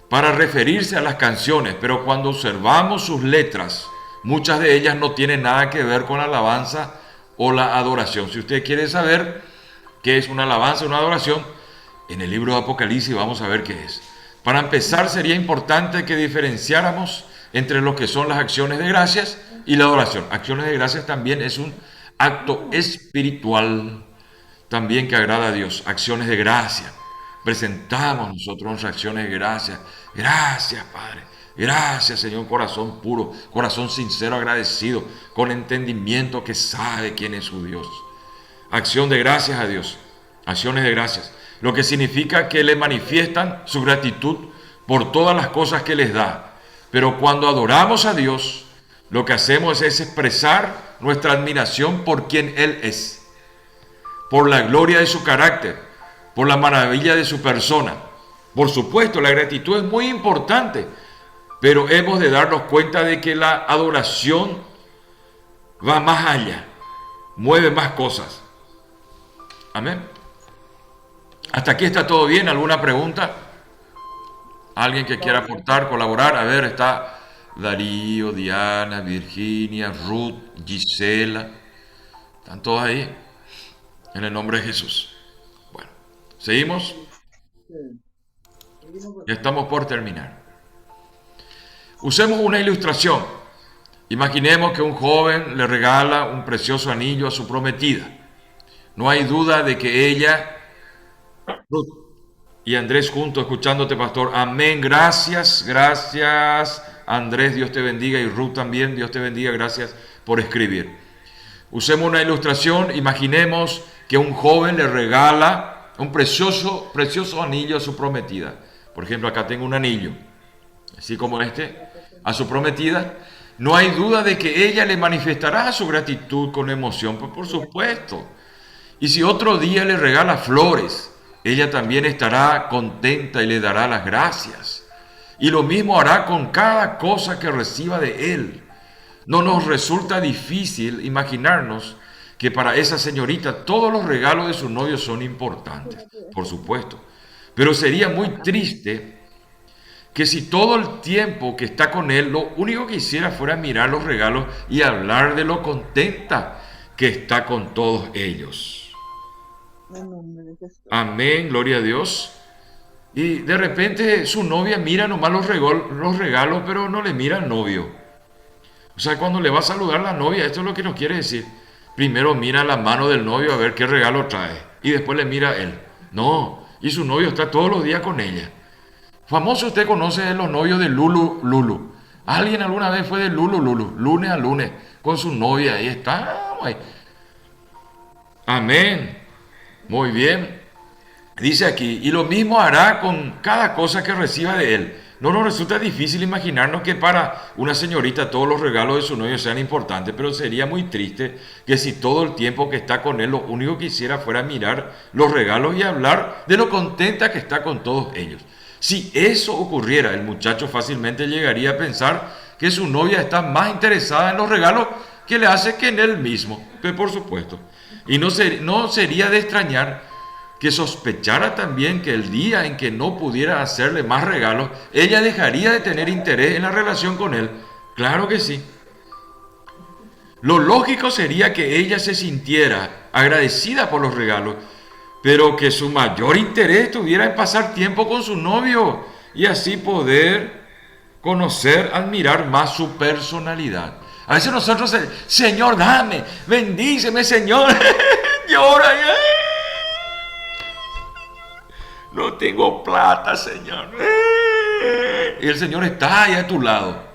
para referirse a las canciones, pero cuando observamos sus letras, muchas de ellas no tienen nada que ver con la alabanza o la adoración. Si usted quiere saber qué es una alabanza o una adoración, en el libro de Apocalipsis vamos a ver qué es. Para empezar, sería importante que diferenciáramos entre lo que son las acciones de gracias y la adoración. Acciones de gracias también es un acto espiritual, también que agrada a Dios. Acciones de gracia. Presentamos nosotros nuestras acciones de gracias. Gracias, Padre. Gracias, Señor. Corazón puro, corazón sincero, agradecido, con entendimiento que sabe quién es su Dios. Acción de gracias a Dios. Acciones de gracias. Lo que significa que le manifiestan su gratitud por todas las cosas que les da. Pero cuando adoramos a Dios, lo que hacemos es expresar nuestra admiración por quien Él es, por la gloria de su carácter, por la maravilla de su persona. Por supuesto, la gratitud es muy importante, pero hemos de darnos cuenta de que la adoración va más allá, mueve más cosas. Amén. ¿Hasta aquí está todo bien? ¿Alguna pregunta? ¿Alguien que quiera aportar, colaborar? A ver, está Darío, Diana, Virginia, Ruth, Gisela. ¿Están todos ahí? En el nombre de Jesús. Bueno, ¿seguimos? Ya estamos por terminar. Usemos una ilustración. Imaginemos que un joven le regala un precioso anillo a su prometida. No hay duda de que ella... Ruth y Andrés juntos escuchándote, pastor. Amén. Gracias, gracias. Andrés, Dios te bendiga. Y Ruth también, Dios te bendiga. Gracias por escribir. Usemos una ilustración. Imaginemos que un joven le regala un precioso, precioso anillo a su prometida. Por ejemplo, acá tengo un anillo, así como este, a su prometida. No hay duda de que ella le manifestará su gratitud con emoción, pues por supuesto. Y si otro día le regala flores, ella también estará contenta y le dará las gracias. Y lo mismo hará con cada cosa que reciba de él. No nos resulta difícil imaginarnos que para esa señorita todos los regalos de su novio son importantes, por supuesto. Pero sería muy triste que si todo el tiempo que está con él, lo único que hiciera fuera mirar los regalos y hablar de lo contenta que está con todos ellos. En nombre de Jesús. Amén, gloria a Dios. Y de repente su novia mira nomás los regalos, pero no le mira al novio. O sea, cuando le va a saludar la novia, esto es lo que nos quiere decir. Primero mira la mano del novio a ver qué regalo trae. Y después le mira a él. No, y su novio está todos los días con ella. Famoso, usted conoce de los novios de Lulu Lulu. ¿Alguien alguna vez fue de Lulu Lulu? Lunes a lunes, con su novia. Ahí está. Amén. Muy bien. Dice aquí, y lo mismo hará con cada cosa que reciba de él. No nos resulta difícil imaginarnos que para una señorita todos los regalos de su novio sean importantes, pero sería muy triste que si todo el tiempo que está con él lo único que hiciera fuera mirar los regalos y hablar de lo contenta que está con todos ellos. Si eso ocurriera, el muchacho fácilmente llegaría a pensar que su novia está más interesada en los regalos que le hace que en él mismo, pues por supuesto. Y no sería de extrañar que sospechara también que el día en que no pudiera hacerle más regalos, ella dejaría de tener interés en la relación con él. Claro que sí. Lo lógico sería que ella se sintiera agradecida por los regalos, pero que su mayor interés estuviera en pasar tiempo con su novio y así poder conocer, admirar más su personalidad. A veces nosotros, Señor, dame, bendíceme, Señor, llora. No tengo plata, Señor. Y el Señor está ahí a tu lado.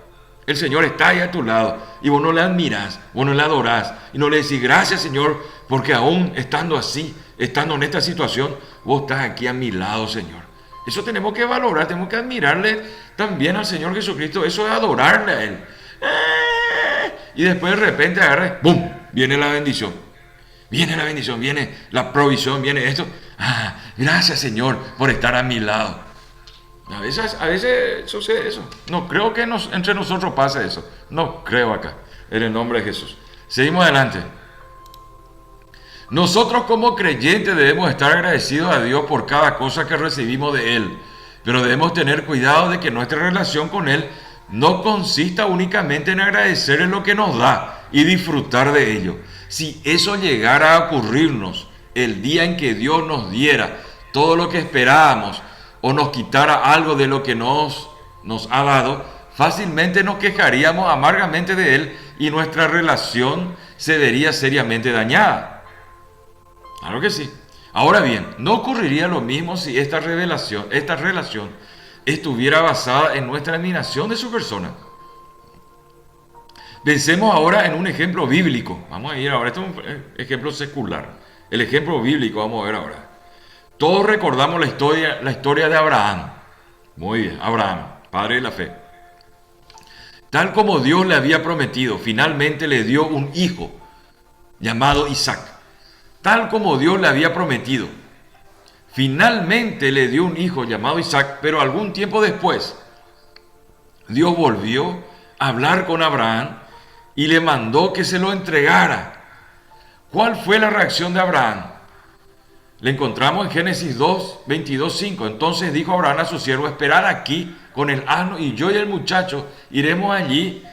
El Señor está ahí a tu lado. Y vos no le admirás, vos no le adorás. Y no le decís, gracias, Señor, porque aún estando así, estando en esta situación, vos estás aquí a mi lado, Señor. Eso tenemos que valorar, tenemos que admirarle también al Señor Jesucristo. Eso es adorarle a Él. Y después de repente agarra, ¡bum! Viene la bendición. Viene la bendición, viene la provisión, viene esto. Gracias, Señor, por estar a mi lado. A veces sucede eso. No creo que entre nosotros pase eso. No creo acá. En el nombre de Jesús. Seguimos adelante. Nosotros como creyentes debemos estar agradecidos a Dios por cada cosa que recibimos de Él. Pero debemos tener cuidado de que nuestra relación con Él no consista únicamente en agradecerle lo que nos da y disfrutar de ello. Si eso llegara a ocurrirnos el día en que Dios nos diera todo lo que esperábamos o nos quitara algo de lo que nos ha dado, fácilmente nos quejaríamos amargamente de Él y nuestra relación se vería seriamente dañada. Claro que sí. Ahora bien, no ocurriría lo mismo si esta relación estuviera basada en nuestra admiración de su persona. Pensemos ahora en un ejemplo bíblico. Vamos a ir ahora, este es un ejemplo secular. El ejemplo bíblico vamos a ver ahora. Todos recordamos la historia de Abraham. Muy bien, Abraham, padre de la fe. Tal como Dios le había prometido, finalmente le dio un hijo llamado Isaac. Tal como Dios le había prometido. Finalmente le dio un hijo llamado Isaac, pero algún tiempo después, Dios volvió a hablar con Abraham y le mandó que se lo entregara. ¿Cuál fue la reacción de Abraham? Le encontramos en Génesis 2, 22, 5. Entonces dijo Abraham a su siervo, esperad aquí con el asno y yo y el muchacho iremos allí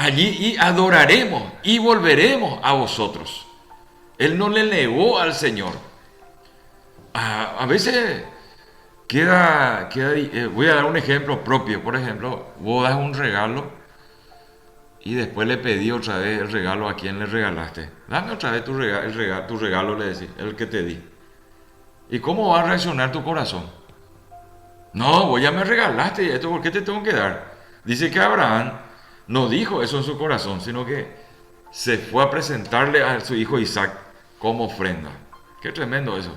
y adoraremos y volveremos a vosotros. Él no le negó al Señor. A veces voy a dar un ejemplo propio. Por ejemplo, vos das un regalo y después le pedí otra vez el regalo a quien le regalaste. Dame otra vez tu regalo, le decís, el que te di. ¿Y cómo va a reaccionar tu corazón? No, vos ya me regalaste y esto, ¿por qué te tengo que dar? Dice que Abraham no dijo eso en su corazón, sino que se fue a presentarle a su hijo Isaac como ofrenda. Qué tremendo eso.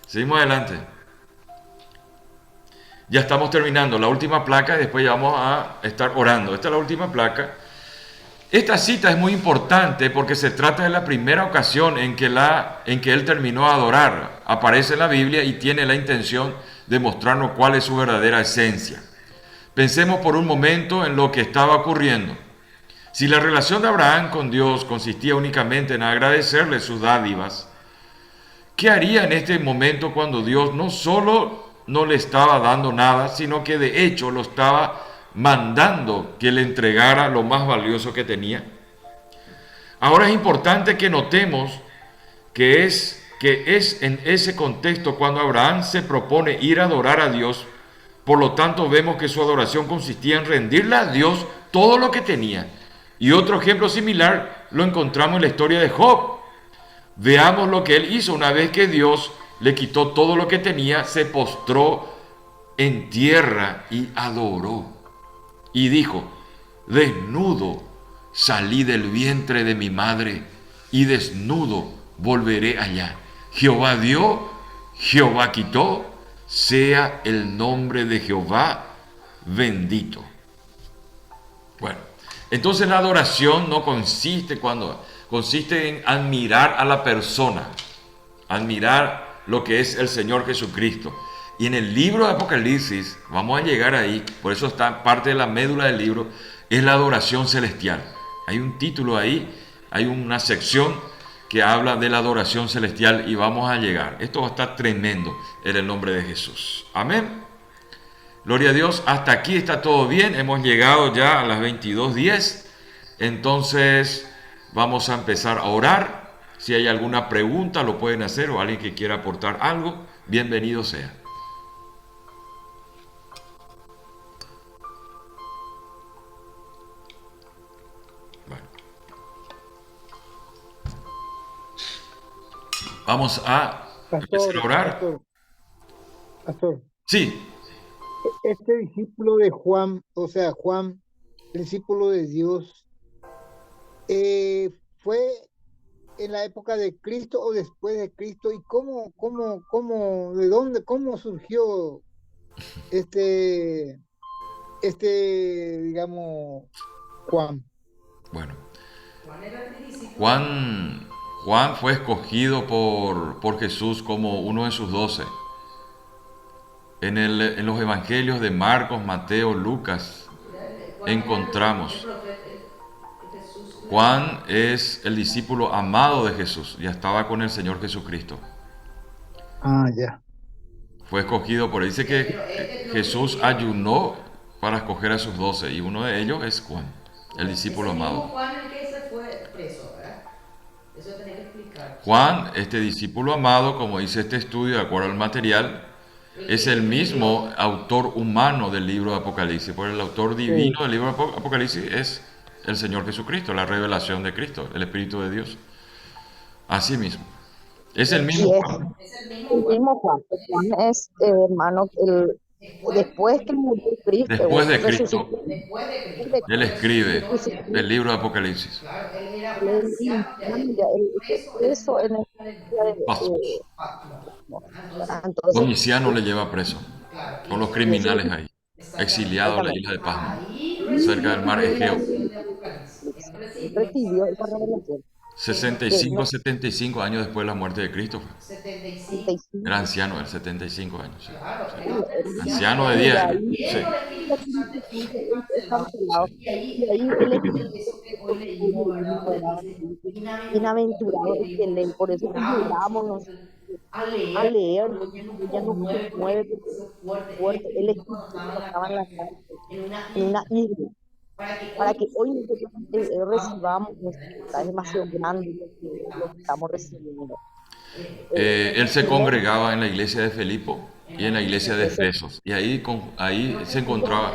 Seguimos adelante. Ya estamos terminando la última placa y después ya vamos a estar orando. Esta es la última placa. Esta cita es muy importante porque se trata de la primera ocasión en que él terminó a adorar. Aparece en la Biblia y tiene la intención de mostrarnos cuál es su verdadera esencia. Pensemos por un momento en lo que estaba ocurriendo. Si la relación de Abraham con Dios consistía únicamente en agradecerle sus dádivas, ¿qué haría en este momento cuando Dios no solo no le estaba dando nada, sino que de hecho lo estaba mandando que le entregara lo más valioso que tenía? Ahora es importante que notemos que es en ese contexto cuando Abraham se propone ir a adorar a Dios. Por lo tanto, vemos que su adoración consistía en rendirle a Dios todo lo que tenía. Y otro ejemplo similar lo encontramos en la historia de Job. Veamos lo que él hizo una vez que Dios le quitó todo lo que tenía, se postró en tierra y adoró. Y dijo: desnudo salí del vientre de mi madre y desnudo volveré allá. Jehová dio, Jehová quitó, sea el nombre de Jehová bendito. Bueno, entonces la adoración no consiste en admirar a la persona, admirar lo que es el Señor Jesucristo. Y en el libro de Apocalipsis, vamos a llegar ahí, por eso está parte de la médula del libro, es la adoración celestial. Hay un título ahí, hay una sección que habla de la adoración celestial y vamos a llegar. Esto va a estar tremendo en el nombre de Jesús. Amén. Gloria a Dios. Hasta aquí está todo bien. Hemos llegado ya a las 22:10. Entonces vamos a empezar a orar. Si hay alguna pregunta lo pueden hacer o alguien que quiera aportar algo, bienvenido sea. Vamos a empezar a orar. Pastor, Sí, este discípulo de Juan, o sea, Juan, discípulo de Dios, ¿fue en la época de Cristo o después de Cristo? ¿Y de dónde, cómo surgió digamos, Juan? bueno. Juan fue escogido por Jesús como uno de sus 12. En los evangelios de Marcos, Mateo, Lucas, encontramos. Juan es el discípulo amado de Jesús, ya estaba con el Señor Jesucristo. Ah, ya. Fue escogido por él. Dice que Jesús ayunó para escoger a sus 12 y uno de ellos es Juan, el discípulo amado. Juan el que se fue preso, ¿verdad? Eso tenés que explicar. Juan, este discípulo amado, como dice este estudio, de acuerdo al material, es el mismo autor humano del libro de Apocalipsis, porque el autor divino del libro de Apocalipsis es el Señor Jesucristo, la revelación de Cristo, el Espíritu de Dios. Así mismo. Es el mismo Juan. El mismo Juan. Juan es hermano, después que murió Cristo, Después de Cristo, Después de él escribe el libro de Apocalipsis. Claro, él era franciano, eso en el entonces, Domiciano le lleva preso, con los criminales ahí, exiliado a la isla de Pasmo, cerca del mar Egeo. recibió esa revelación. 75 años después de la muerte de Cristo fue. 75. Era anciano, él 75 años. Sí. Claro, Anciano de 10. Sí. Y ahí él bienaventurado el que lee, por eso ayudámonos a a leer, ya no mueve fuerte, él estaba en la cárcel, en una isla, para que hoy nosotros recibamos nuestro mensaje más grande lo que estamos recibiendo. Él se congregaba en la iglesia de Filipo y en la iglesia de Efesos. Y ahí se encontraba,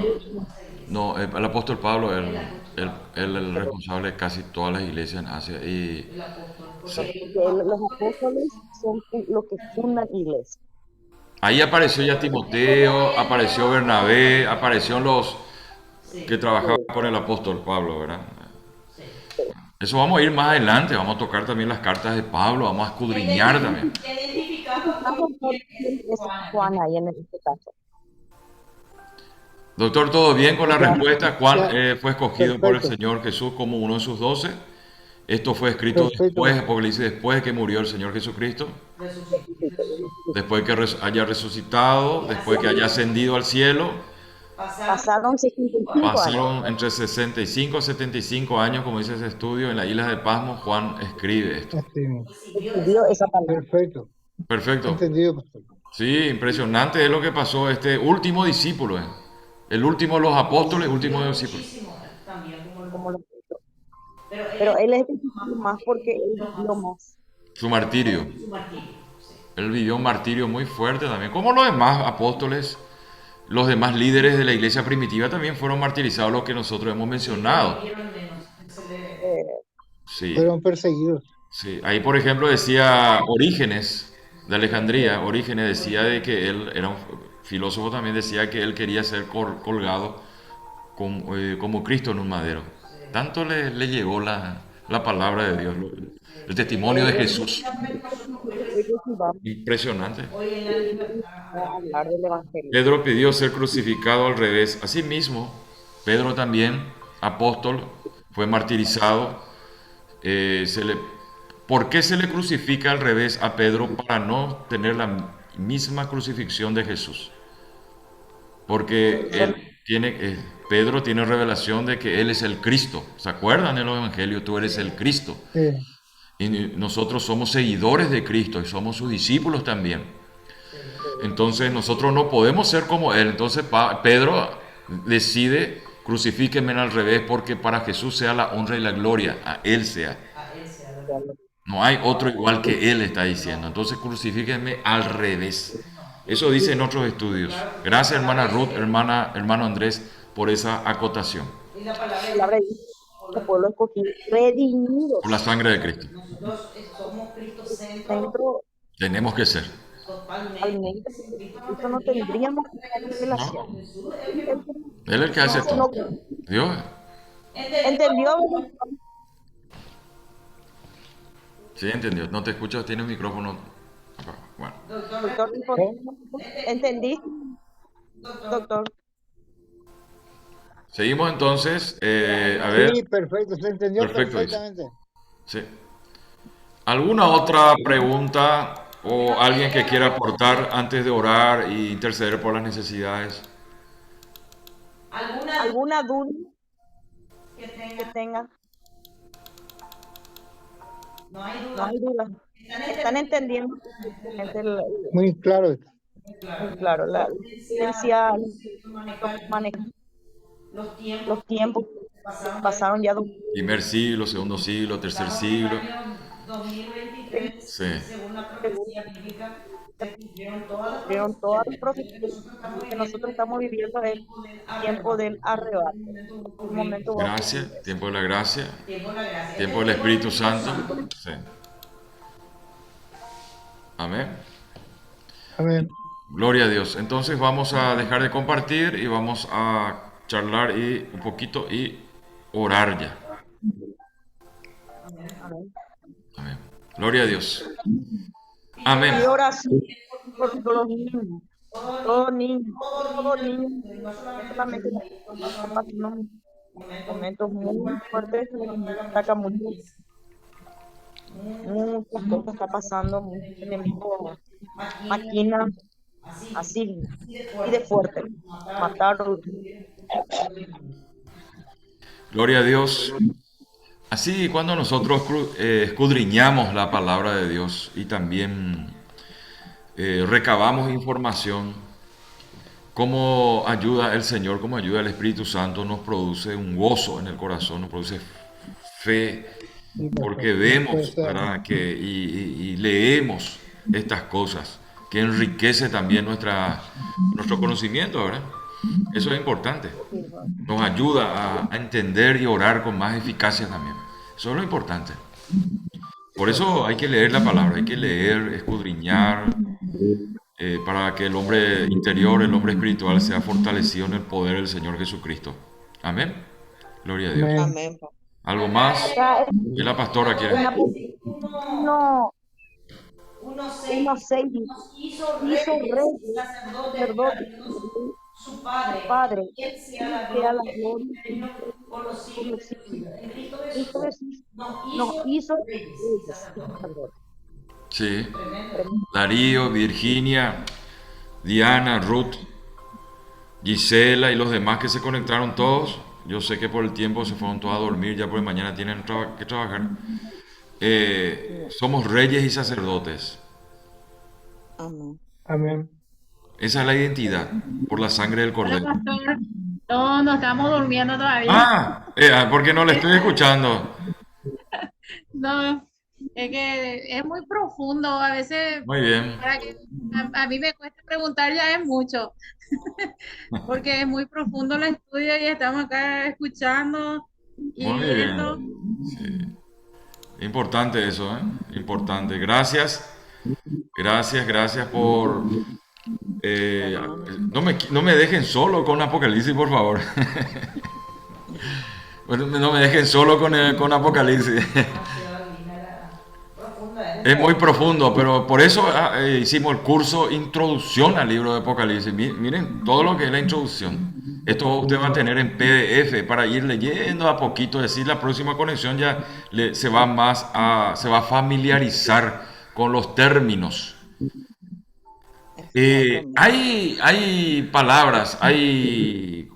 no, el apóstol Pablo, el responsable de casi todas las iglesias en Asia. Y, sí. Los apóstoles son los que fundan iglesia. Ahí apareció ya Timoteo, apareció Bernabé, aparecieron los que trabajaban con el apóstol Pablo, ¿verdad? Eso vamos a ir más adelante, vamos a tocar también las cartas de Pablo, vamos a escudriñar también. Identificando Vamos por por quién quién es es Juan. Juan ahí en este caso. Doctor, ¿todo bien con la Ya, respuesta? Juan ya, fue escogido por el perfecto, Señor Jesús como uno de sus 12. Esto fue escrito después, perfecto. Apocalipsis, después de que murió el Señor Jesucristo, Resucitó. después de que haya resucitado, después que haya ascendido al cielo. Pasaron 65 años. Pasaron entre 65 y 75 años, como dice ese estudio, en la isla de Pasmo. Juan escribe esto. Así mismo. Escribió esa palabra. Perfecto. Perfecto. Entendido, pastor. Sí, impresionante es lo que pasó este último discípulo. El último de los apóstoles, último de los discípulos. Muchísimo también Como lo- pero Pero él él es discípulo más porque él lo vivió más más. Su martirio. su martirio. Sí. Él vivió un martirio muy fuerte también. Como los demás apóstoles, los demás líderes de la iglesia primitiva también fueron martirizados, los que nosotros hemos mencionado. Vivieron menos. Eh, Sí, Fueron perseguidos. sí. Ahí, por ejemplo, decía Orígenes de Alejandría. Orígenes decía de que él era un filósofo, también decía que él quería ser colgado como Cristo en un madero. Tanto le llegó la palabra de Dios, el testimonio de Jesús. ellos iban Impresionante. Hoy en la libertad a hablar del evangelio. Pedro pidió ser crucificado al revés. Asimismo, Pedro también, apóstol, fue martirizado. Se le, ¿Por qué se le crucifica al revés a Pedro para no tener la misma crucifixión de Jesús? Porque Pedro tiene revelación de que él es el Cristo. ¿Se acuerdan en el Evangelio? Tú eres el Cristo. Sí. Y nosotros somos seguidores de Cristo y somos sus discípulos también. Entonces nosotros no podemos ser como Él. Entonces Pedro decide, crucifíquenme al revés porque para Jesús sea la honra y la gloria, a Él sea. No hay otro igual que Él, está diciendo. Entonces crucifíquenme al revés. Eso dice en otros estudios. Gracias hermana Ruth, hermano Andrés, por esa acotación. y la palabra La palabra dice, el pueblo escogido, redimidos. Por la sangre de Cristo. nosotros somos Cristo centro Centro Tenemos que ser. totalmente. totalmente. Eso no tendríamos revelación. ¿No? Jesús Él es el que hace No, todo. Dios. entendió. Sí, entendió. No te escucho, tiene el micrófono. Bueno. Doctor, ¿entendí? Doctor. Seguimos entonces. A ver. Sí, perfecto. Se entendió Perfecto, dice. perfectamente. Sí. ¿Alguna otra pregunta o alguien que quiera aportar antes de orar e interceder por las necesidades? ¿Alguna duda que que tenga? no hay No duda. hay duda. Están entendiendo Muy claro. claro la ciencia maneja los tiempos pasaron ya Primer siglo, segundo siglo, tercer siglo. 2023, Sí. según la profecía bíblica, se cumplieron vieron todas las profecías que nosotros estamos viviendo el tiempo del arrebato. Un momento Gracia, tiempo de la gracia, tiempo de la gracia. tiempo del Espíritu Santo. Sí. Amén. Amén. Gloria a Dios. Entonces vamos a dejar de compartir y vamos a charlar y un poquito y orar ya. Amén. Amén. Gloria a Dios. Amén. Y oración por los niños, todos niños, no solamente están pasando momentos muy fuertes, ataca muchas cosas está pasando, muchos enemigos maquina así y de fuerte, matar. Gloria a Dios. Así cuando nosotros escudriñamos la palabra de Dios y también recabamos información, cómo ayuda el Señor, cómo ayuda el Espíritu Santo, nos produce un gozo en el corazón, nos produce fe, porque vemos, ¿verdad? Y leemos estas cosas, que enriquece también nuestro conocimiento, ¿verdad? Eso es importante. Nos ayuda a entender y orar con más eficacia también. Eso es lo importante. Por eso hay que leer la palabra, hay que leer, escudriñar, para que el hombre interior, el hombre espiritual, sea fortalecido en el poder del Señor Jesucristo. Amén. Gloria a Dios. Amén. Amén. ¿Algo más? Acá es Y la pastora quiere. una, uno, uno seis, hizo hizo reyes y reyes, sacerdotes para sacerdotes, Dios su su Padre. Padre, Y él sea y la sea la gloria gloria y el reino por los por siglos los de los siglos. siglos. En Cristo Cristo Jesús Jesús nos nos hizo hizo reyes y reyes y sacerdotes. sacerdotes. Sí. Tremendo. Darío, Virginia, Diana, Ruth, Gisela y los demás que se conectaron todos. Yo sé que por el tiempo se fueron todos a dormir, ya por mañana tienen que trabajar. Somos reyes y sacerdotes. Amén. Amén. Esa es la identidad, por la sangre del Hola, Cordero. pastor. No, no estamos durmiendo todavía. ¿Por qué no le estoy escuchando? No, es que es muy profundo. A veces, Muy bien, para que a mí me cuesta preguntar ya es mucho, porque es muy profundo el estudio y estamos acá escuchando y muy viendo. bien. Sí. Importante eso, ¿eh? Importante. Gracias, gracias, gracias por... no me dejen solo con Apocalipsis, por favor. Bueno, no me dejen solo con Apocalipsis. Profunda, Es muy profundo, pero por eso hicimos el curso Introducción al libro de Apocalipsis. Miren todo lo que es la introducción. Esto usted va a tener en PDF para ir leyendo a poquito, decir la próxima conexión ya se va se va a familiarizar con los términos. Hay palabras, hay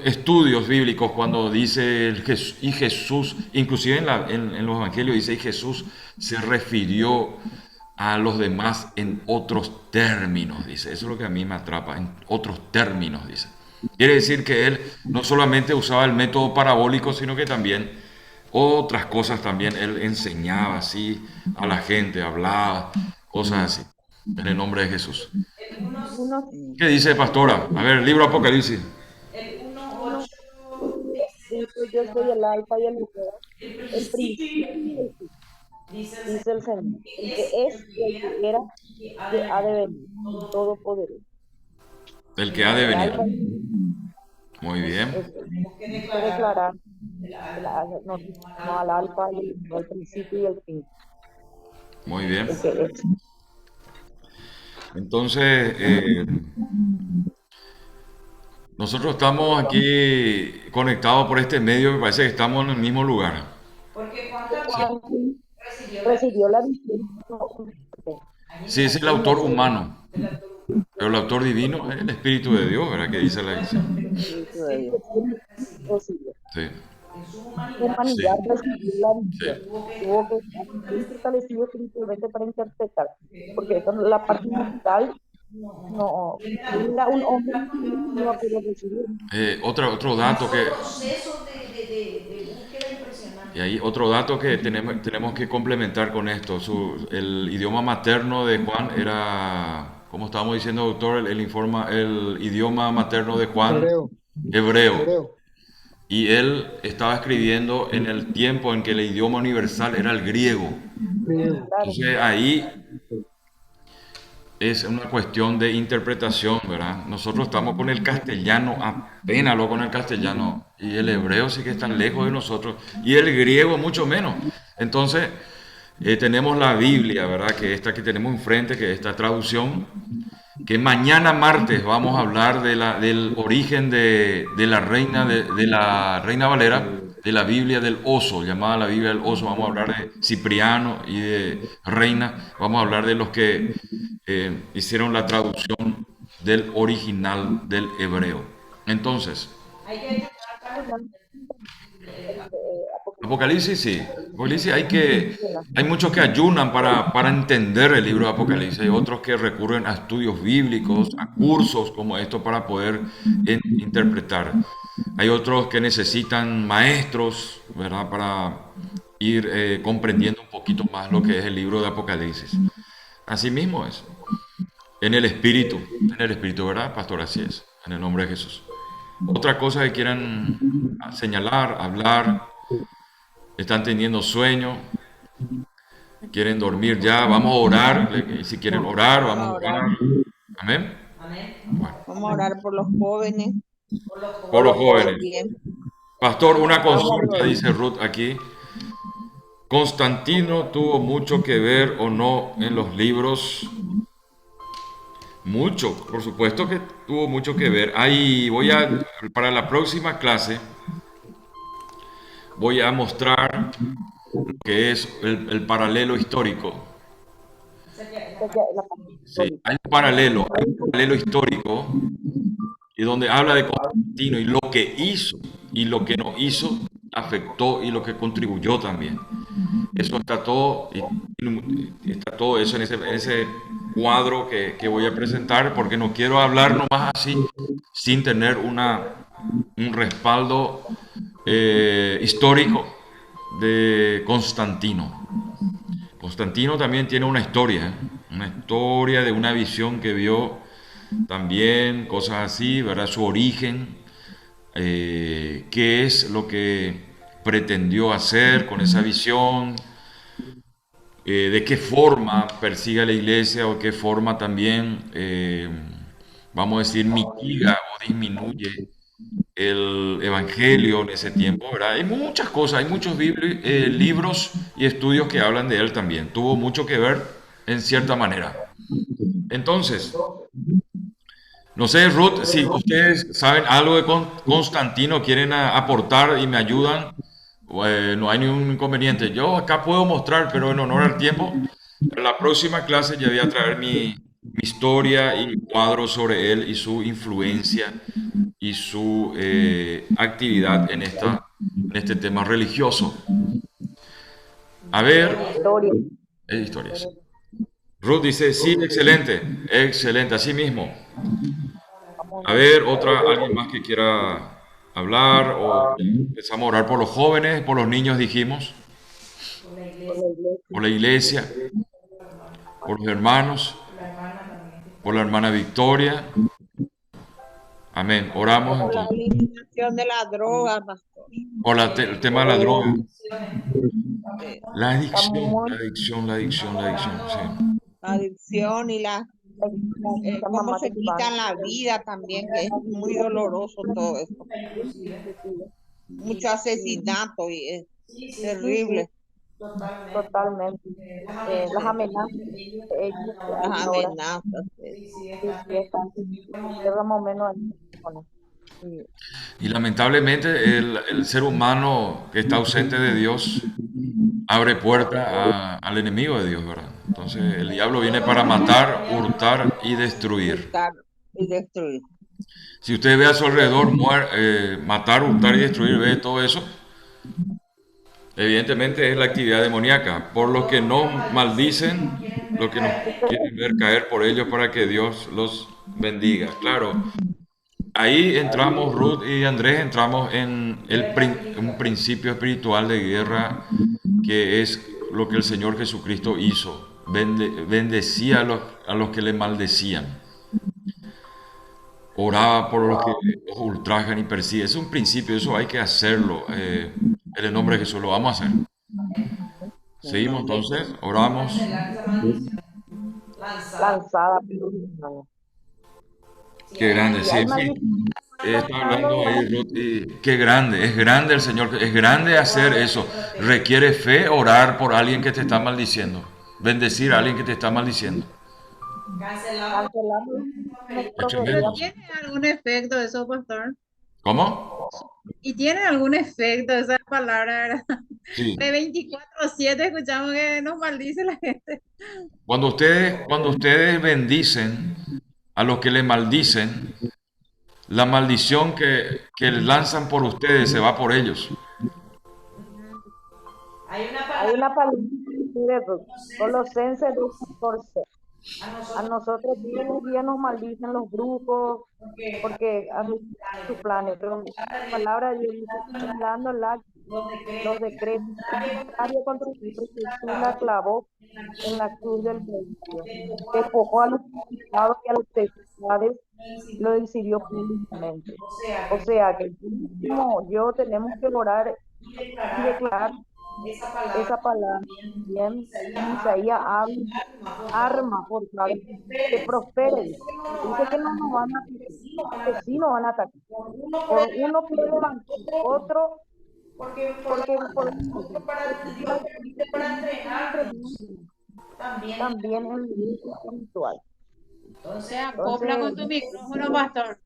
estudios bíblicos cuando dice y Jesús, inclusive en los evangelios dice y Jesús se refirió a los demás en otros términos, dice. Eso es lo que a mí me atrapa, en otros términos, dice. Quiere decir que él no solamente usaba el método parabólico, sino que también otras cosas también él enseñaba así a la gente, hablaba, cosas así, en el nombre de Jesús. Uno, ¿Qué dice, pastora? A ver, el libro Apocalipsis. El uno 1:8 dice, yo soy el alfa y el omega, el el principio, principio y el fin, dice el dice el Señor, Señor, el que que es es el y el que que era, ha que de ha de venir, venir, todo todopoderoso. El que ha de El venir. alfa Muy bien. es tenemos que que declarar declarar, el no, no al alfa y el principio y el fin, Muy bien. el que es. Entonces, nosotros estamos aquí conectados por este medio, me parece que estamos en el mismo lugar. porque Juan también Juan recibió recibió la visión Sí, es el autor humano, pero el autor divino es el Espíritu de Dios, ¿verdad? Que dice la iglesia. Espíritu de Dios. Recibió. Sí, en su Su humanidad, humanidad recibió la visión. sí. Tuvo que estar bien fortalecido espiritualmente para interpretar, porque esa es la parte musical. No, era un hombre no lo pudo recibir. Otro dato que, proceso de búsqueda impresionante. y ahí otro dato que tenemos que complementar con esto. El idioma materno de Juan era, como estábamos diciendo, doctor, el idioma materno de Juan, Hebreo. hebreo. Hebreo. Y él estaba escribiendo en el tiempo en que el idioma universal era el griego. Griego. Claro, Entonces ahí es una cuestión de interpretación, ¿verdad? Nosotros estamos con el castellano, apenas lo con el castellano, y el hebreo sí que está lejos de nosotros, y el griego mucho menos. Entonces tenemos la Biblia, ¿verdad? Que esta que tenemos enfrente, que es esta traducción, que mañana martes vamos a hablar del origen de la Reina Valera, de la Biblia del oso, llamada la Biblia del oso. Vamos a hablar de Cipriano y de Reina. Vamos a hablar de los que hicieron la traducción del original del hebreo. Entonces, Hay que Apocalipsis sí. Apocalipsis hay muchos que ayunan para entender el libro de Apocalipsis. Hay otros que recurren a estudios bíblicos, a cursos como estos para poder interpretar. Hay otros que necesitan maestros, ¿verdad? Para ir comprendiendo un poquito más lo que es el libro de Apocalipsis. Así mismo es. En el espíritu, ¿verdad, pastor? Así es. En el nombre de Jesús. Otra cosa que quieran señalar, hablar. Están teniendo sueño, quieren dormir ya, vamos a orar, si quieren orar, vamos a orar. Amén. Amén. Bueno, Vamos a orar por los jóvenes, por los jóvenes. bien, Pastor, una consulta, dice Ruth aquí. ¿Constantino tuvo mucho que ver o no en los libros? Mucho, por supuesto que tuvo mucho que ver. Ahí para la próxima clase, voy a mostrar lo que es el paralelo histórico. Sí, hay un paralelo histórico y donde habla de Constantino y lo que hizo y lo que no hizo, afectó y lo que contribuyó también. Eso está todo eso en ese cuadro que voy a presentar, porque no quiero hablar nomás así sin tener un respaldo histórico de Constantino. Constantino también tiene una historia de una visión que vio también, cosas así, ¿verdad? Su origen, qué es lo que pretendió hacer con esa visión, de qué forma persigue a la iglesia o qué forma también, vamos a decir, mitiga o disminuye el evangelio en ese tiempo, ¿verdad? Hay muchas cosas, hay muchos libros y estudios que hablan de él también. Tuvo mucho que ver en cierta manera. Entonces, no sé, Ruth, si ustedes saben algo de Constantino, quieren aportar y me ayudan, no hay ningún inconveniente. Yo acá puedo mostrar, pero en honor al tiempo, en la próxima clase ya voy a traer mi historia y cuadros sobre él y su influencia y su actividad en este tema religioso. A ver, Historia. historias. Ruth dice, sí, excelente, excelente, así mismo. A ver, alguien más que quiera hablar o empezamos a orar por los jóvenes, por los niños dijimos, por la iglesia, por los hermanos, por la hermana Victoria. Amén. Oramos Por la entonces. eliminación de la droga, pastor. Por el tema de la droga. Eh, La Estamos adicción, muy la adicción, la adicción, la adicción, sí. La adicción y muchas cómo mamás se que van quitan la vida también, que es muy doloroso todo esto. Mucho asesinato y es terrible. totalmente. Las amenazas que ellos Las hacen ahora, amenazas. sí están, lleva más o menos ahí, bueno, sí, Y lamentablemente el ser humano que está ausente de Dios abre puerta al enemigo de Dios, ¿verdad? Entonces el diablo viene para matar, hurtar y destruir. Hurtar y destruir. Si usted ve a su alrededor matar, hurtar y destruir, ve todo eso, evidentemente es la actividad demoníaca. Por lo que no maldicen, lo que nos quieren ver caer por ellos para que Dios los bendiga. Claro, ahí entramos, Ruth y Andrés, entramos en un principio espiritual de guerra que es lo que el Señor Jesucristo hizo. Bendecía a los que le maldecían. Oraba por los que los ultrajan y persiguen. Es un principio, eso hay que hacerlo. En el nombre de Jesús lo vamos a hacer. Seguimos entonces, oramos. lanzada. Qué grande, Y sí, hay sí. maldiciones Está hablando ahí, Ruth, y qué grande, es grande el Señor, es grande hacer eso. Requiere fe orar por alguien que te está maldiciendo, bendecir a alguien que te está maldiciendo. cancelamos una Es profecía. tremendo. ¿Tiene algún efecto eso, pastor? ¿Cómo? ¿Y tiene algún efecto esa palabra, verdad? Sí. De 24/7 escuchamos que nos maldice la gente. Cuando ustedes bendicen a los que le maldicen, la maldición que lanzan por ustedes se va por ellos. Hay una palabra de Colosenses 2:14. A nosotros todos los días nos maldicen los brujos porque hacen sus planes, pero la palabra de Dios dice, anulando los decretos contrarios contra Cristo, Jesús la clavó en la cruz del Calvario. Despojó a los pecados y a los pecados, lo decidió públicamente. O sea que tú como yo tenemos que orar y declarar esa palabra también en Isaías habla, arma por cada que prospere. Dice que no nos van a atacar, que sí nos van a atacar. Por uno que levantar, otro, porque por también en el mundo espiritual. Se acopla con tu Entonces, micrófono, pastor.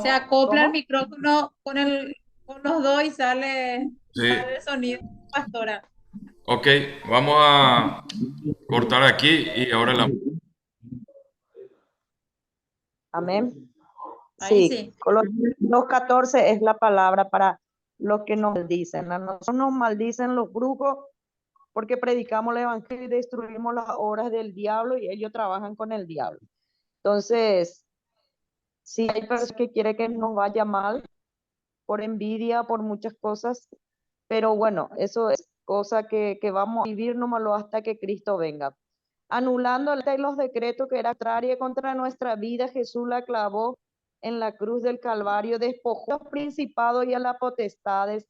Se acopla el ¿cómo? micrófono con los dos y sale Sí. el sonido, pastora. Ok, vamos a cortar aquí y ahora la... Amén. Ahí Sí, sí. Colosenses 2:14 es la palabra para los que nos maldicen. A nosotros nos maldicen los brujos porque predicamos el evangelio y destruimos las obras del diablo y ellos trabajan con el diablo. Entonces, si hay personas que quieren que nos vaya mal por envidia, por muchas cosas, pero bueno, eso es cosa que vamos a vivir nomás hasta que Cristo venga. Anulando los decretos que era contraria contra nuestra vida, Jesús la clavó en la cruz del Calvario, despojó a los principados y a las potestades,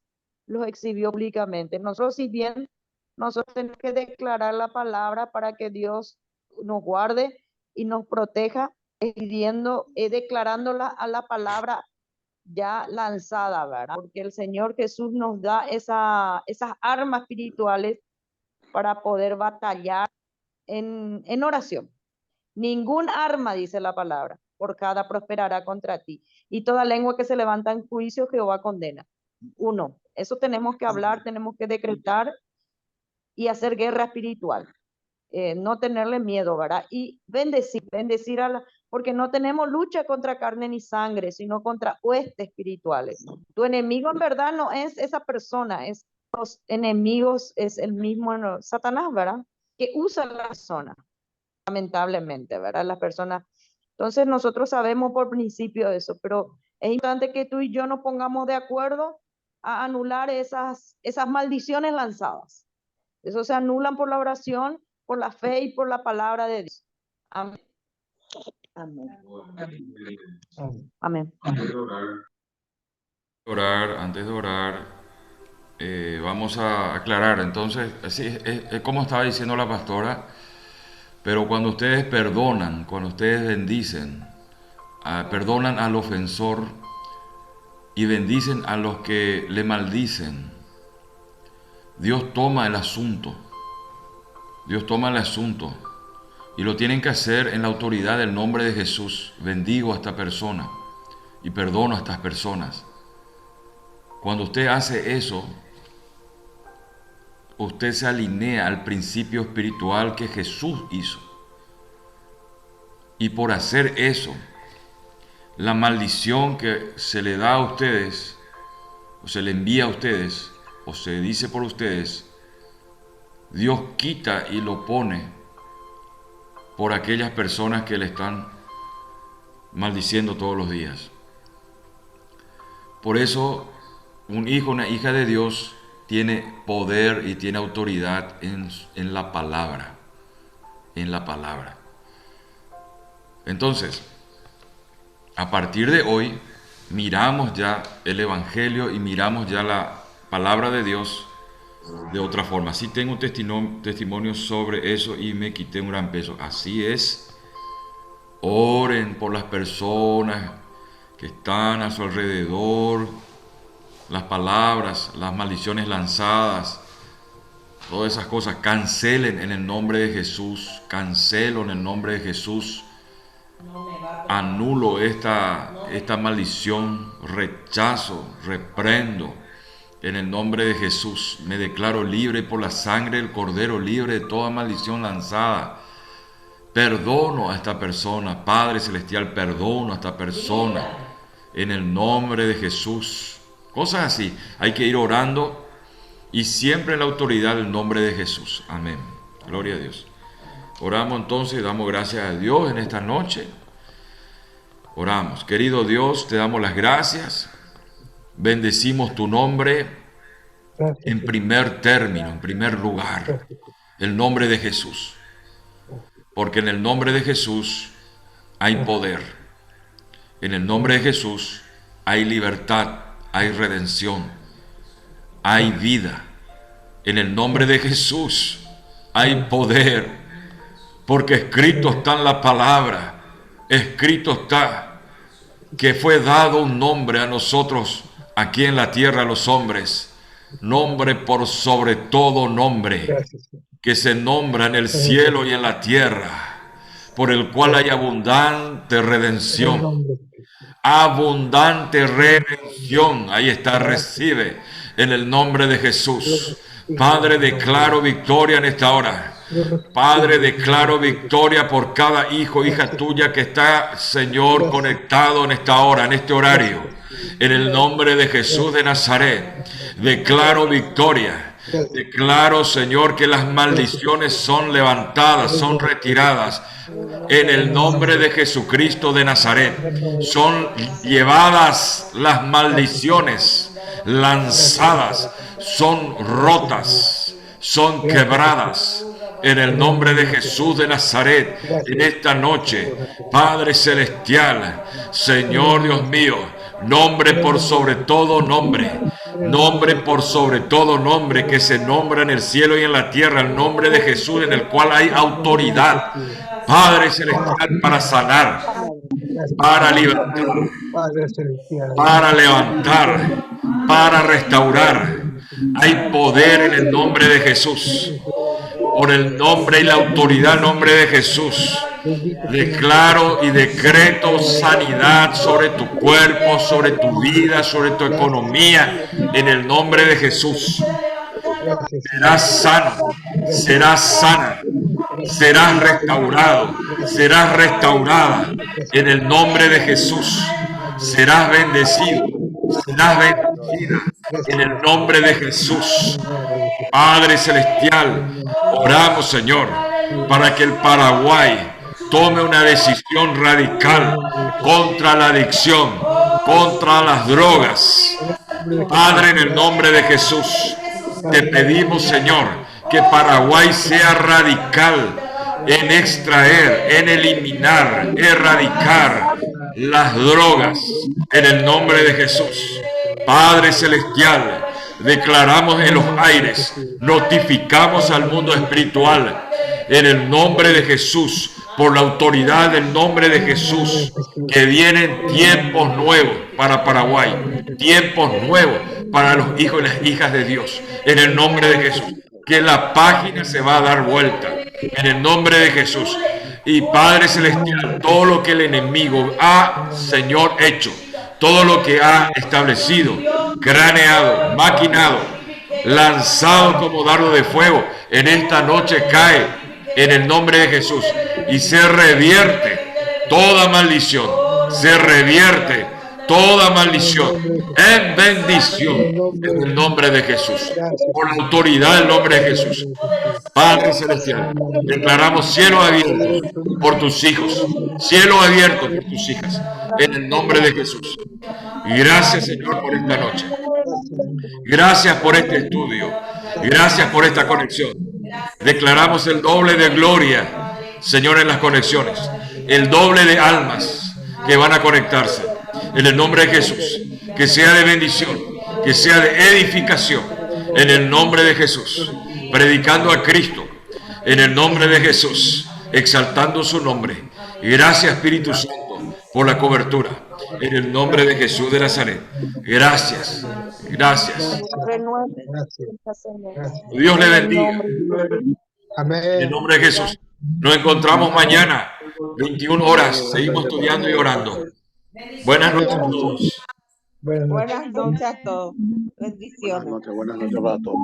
los exhibió públicamente. Nosotros, si bien nosotros tenemos que declarar la palabra para que Dios nos guarde y nos proteja, declarándola a la palabra ya lanzada, ¿verdad? Porque el Señor Jesús nos da esas armas espirituales para poder batallar en oración. Ningún arma, dice la palabra, por cada prosperará contra ti. Y toda lengua que se levanta en juicio, Jehová condena. Uno, eso tenemos que hablar, tenemos que decretar y hacer guerra espiritual. No tenerle miedo, ¿verdad? Y bendecir porque no tenemos lucha contra carne ni sangre, sino contra huestes espirituales. Tu enemigo en verdad no es esa persona, es los enemigos, es el mismo Satanás, ¿verdad? Que usa la persona, lamentablemente, ¿verdad? Las personas. Entonces nosotros sabemos por principio eso, pero es importante que tú y yo nos pongamos de acuerdo a anular esas maldiciones lanzadas. Eso se anulan por la oración, por la fe y por la palabra de Dios. Amén. Amén. Amén. Antes de orar, vamos a aclarar. Entonces, así es como estaba diciendo la pastora, pero cuando ustedes perdonan, cuando ustedes bendicen, perdonan al ofensor y bendicen a los que le maldicen, Dios toma el asunto. Dios toma el asunto y lo tienen que hacer en la autoridad del nombre de Jesús. Bendigo a esta persona y perdono a estas personas. Cuando usted hace eso, usted se alinea al principio espiritual que Jesús hizo. Y por hacer eso, la maldición que se le da a ustedes, o se le envía a ustedes, o se dice por ustedes, Dios quita y lo pone por aquellas personas que le están maldiciendo todos los días. Por eso, un hijo, una hija de Dios tiene poder y tiene autoridad en la palabra. En la palabra. Entonces, a partir de hoy, miramos ya el Evangelio y miramos ya la palabra de Dios de otra forma. Sí tengo un testimonio sobre eso y me quité un gran peso. Así es. Oren por las personas que están a su alrededor, las palabras, las maldiciones lanzadas, todas esas cosas. Cancelen en el nombre de Jesús. Cancelo en el nombre de Jesús. Anulo esta maldición. Rechazo, reprendo. En el nombre de Jesús me declaro libre por la sangre del Cordero, libre de toda maldición lanzada. Perdono a esta persona, Padre Celestial, perdono a esta persona. En el nombre de Jesús. Cosas así. Hay que ir orando y siempre en la autoridad del nombre de Jesús. Amén. Gloria a Dios. Oramos entonces y damos gracias a Dios en esta noche. Oramos. Querido Dios, te damos las gracias. Bendecimos tu nombre en primer término, en primer lugar, el nombre de Jesús. Porque en el nombre de Jesús hay poder. En el nombre de Jesús hay libertad, hay redención, hay vida. En el nombre de Jesús hay poder, porque escrito está en la palabra, escrito está que fue dado un nombre a nosotros aquí en la tierra, a los hombres, nombre por sobre todo nombre, Gracias. que se nombra en el cielo y en la tierra, por el cual hay abundante redención. Abundante redención. Ahí está, recibe en el nombre de Jesús. Padre, declaro victoria en esta hora. Padre, declaro victoria por cada hijo, hija tuya que está, Señor, conectado en esta hora, en este horario. En el nombre de Jesús de Nazaret, declaro victoria. Declaro, Señor, que las maldiciones son levantadas, son retiradas. En el nombre de Jesucristo de Nazaret, son llevadas las maldiciones, lanzadas, son rotas, son quebradas. En el nombre de Jesús de Nazaret, en esta noche, Padre Celestial, Señor Dios mío, nombre por sobre todo nombre, nombre por sobre todo nombre que se nombra en el cielo y en la tierra, el nombre de Jesús en el cual hay autoridad, Padre Celestial, para sanar, para libertar, para levantar, para restaurar. Hay poder en el nombre de Jesús. Por el nombre y la autoridad, nombre de Jesús, declaro y decreto sanidad sobre tu cuerpo, sobre tu vida, sobre tu economía, en el nombre de Jesús. Serás sano, serás sana, serás restaurado, serás restaurada, en el nombre de Jesús. Serás bendecido, serás bendecida, en el nombre de Jesús. Padre Celestial, oramos, Señor, para que el Paraguay tome una decisión radical contra la adicción, contra las drogas. Padre, en el nombre de Jesús, te pedimos, Señor, que Paraguay sea radical en extraer, en eliminar, erradicar las drogas, en el nombre de Jesús. Padre Celestial, declaramos en los aires, notificamos al mundo espiritual, en el nombre de Jesús, por la autoridad del nombre de Jesús, que vienen tiempos nuevos para Paraguay, tiempos nuevos para los hijos y las hijas de Dios, en el nombre de Jesús, que la página se va a dar vuelta, en el nombre de Jesús. Y Padre Celestial, todo lo que el enemigo ha, Señor, hecho, todo lo que ha establecido, craneado, maquinado, lanzado como dardo de fuego, en esta noche cae en el nombre de Jesús y se revierte toda maldición, se revierte toda maldición en bendición en el nombre de Jesús, por la autoridad del nombre de Jesús. Padre Celestial, declaramos cielo abierto por tus hijos, cielo abierto por tus hijas, en el nombre de Jesús. Y gracias, Señor, por esta noche. Gracias por este estudio. Gracias por esta conexión. Declaramos el doble de gloria, Señor, en las conexiones. El doble de almas que van a conectarse. En el nombre de Jesús. Que sea de bendición. Que sea de edificación. En el nombre de Jesús. Predicando a Cristo. En el nombre de Jesús. Exaltando su nombre. Y gracias, Espíritu Santo, por la cobertura. En el nombre de Jesús de Nazaret. Gracias. Gracias. Dios le bendiga. Amén. En el nombre de Jesús. Nos encontramos mañana, 21 horas. Seguimos estudiando y orando. Buenas noches a todos. Buenas noches a todos. Bendiciones. Buenas noches para todos.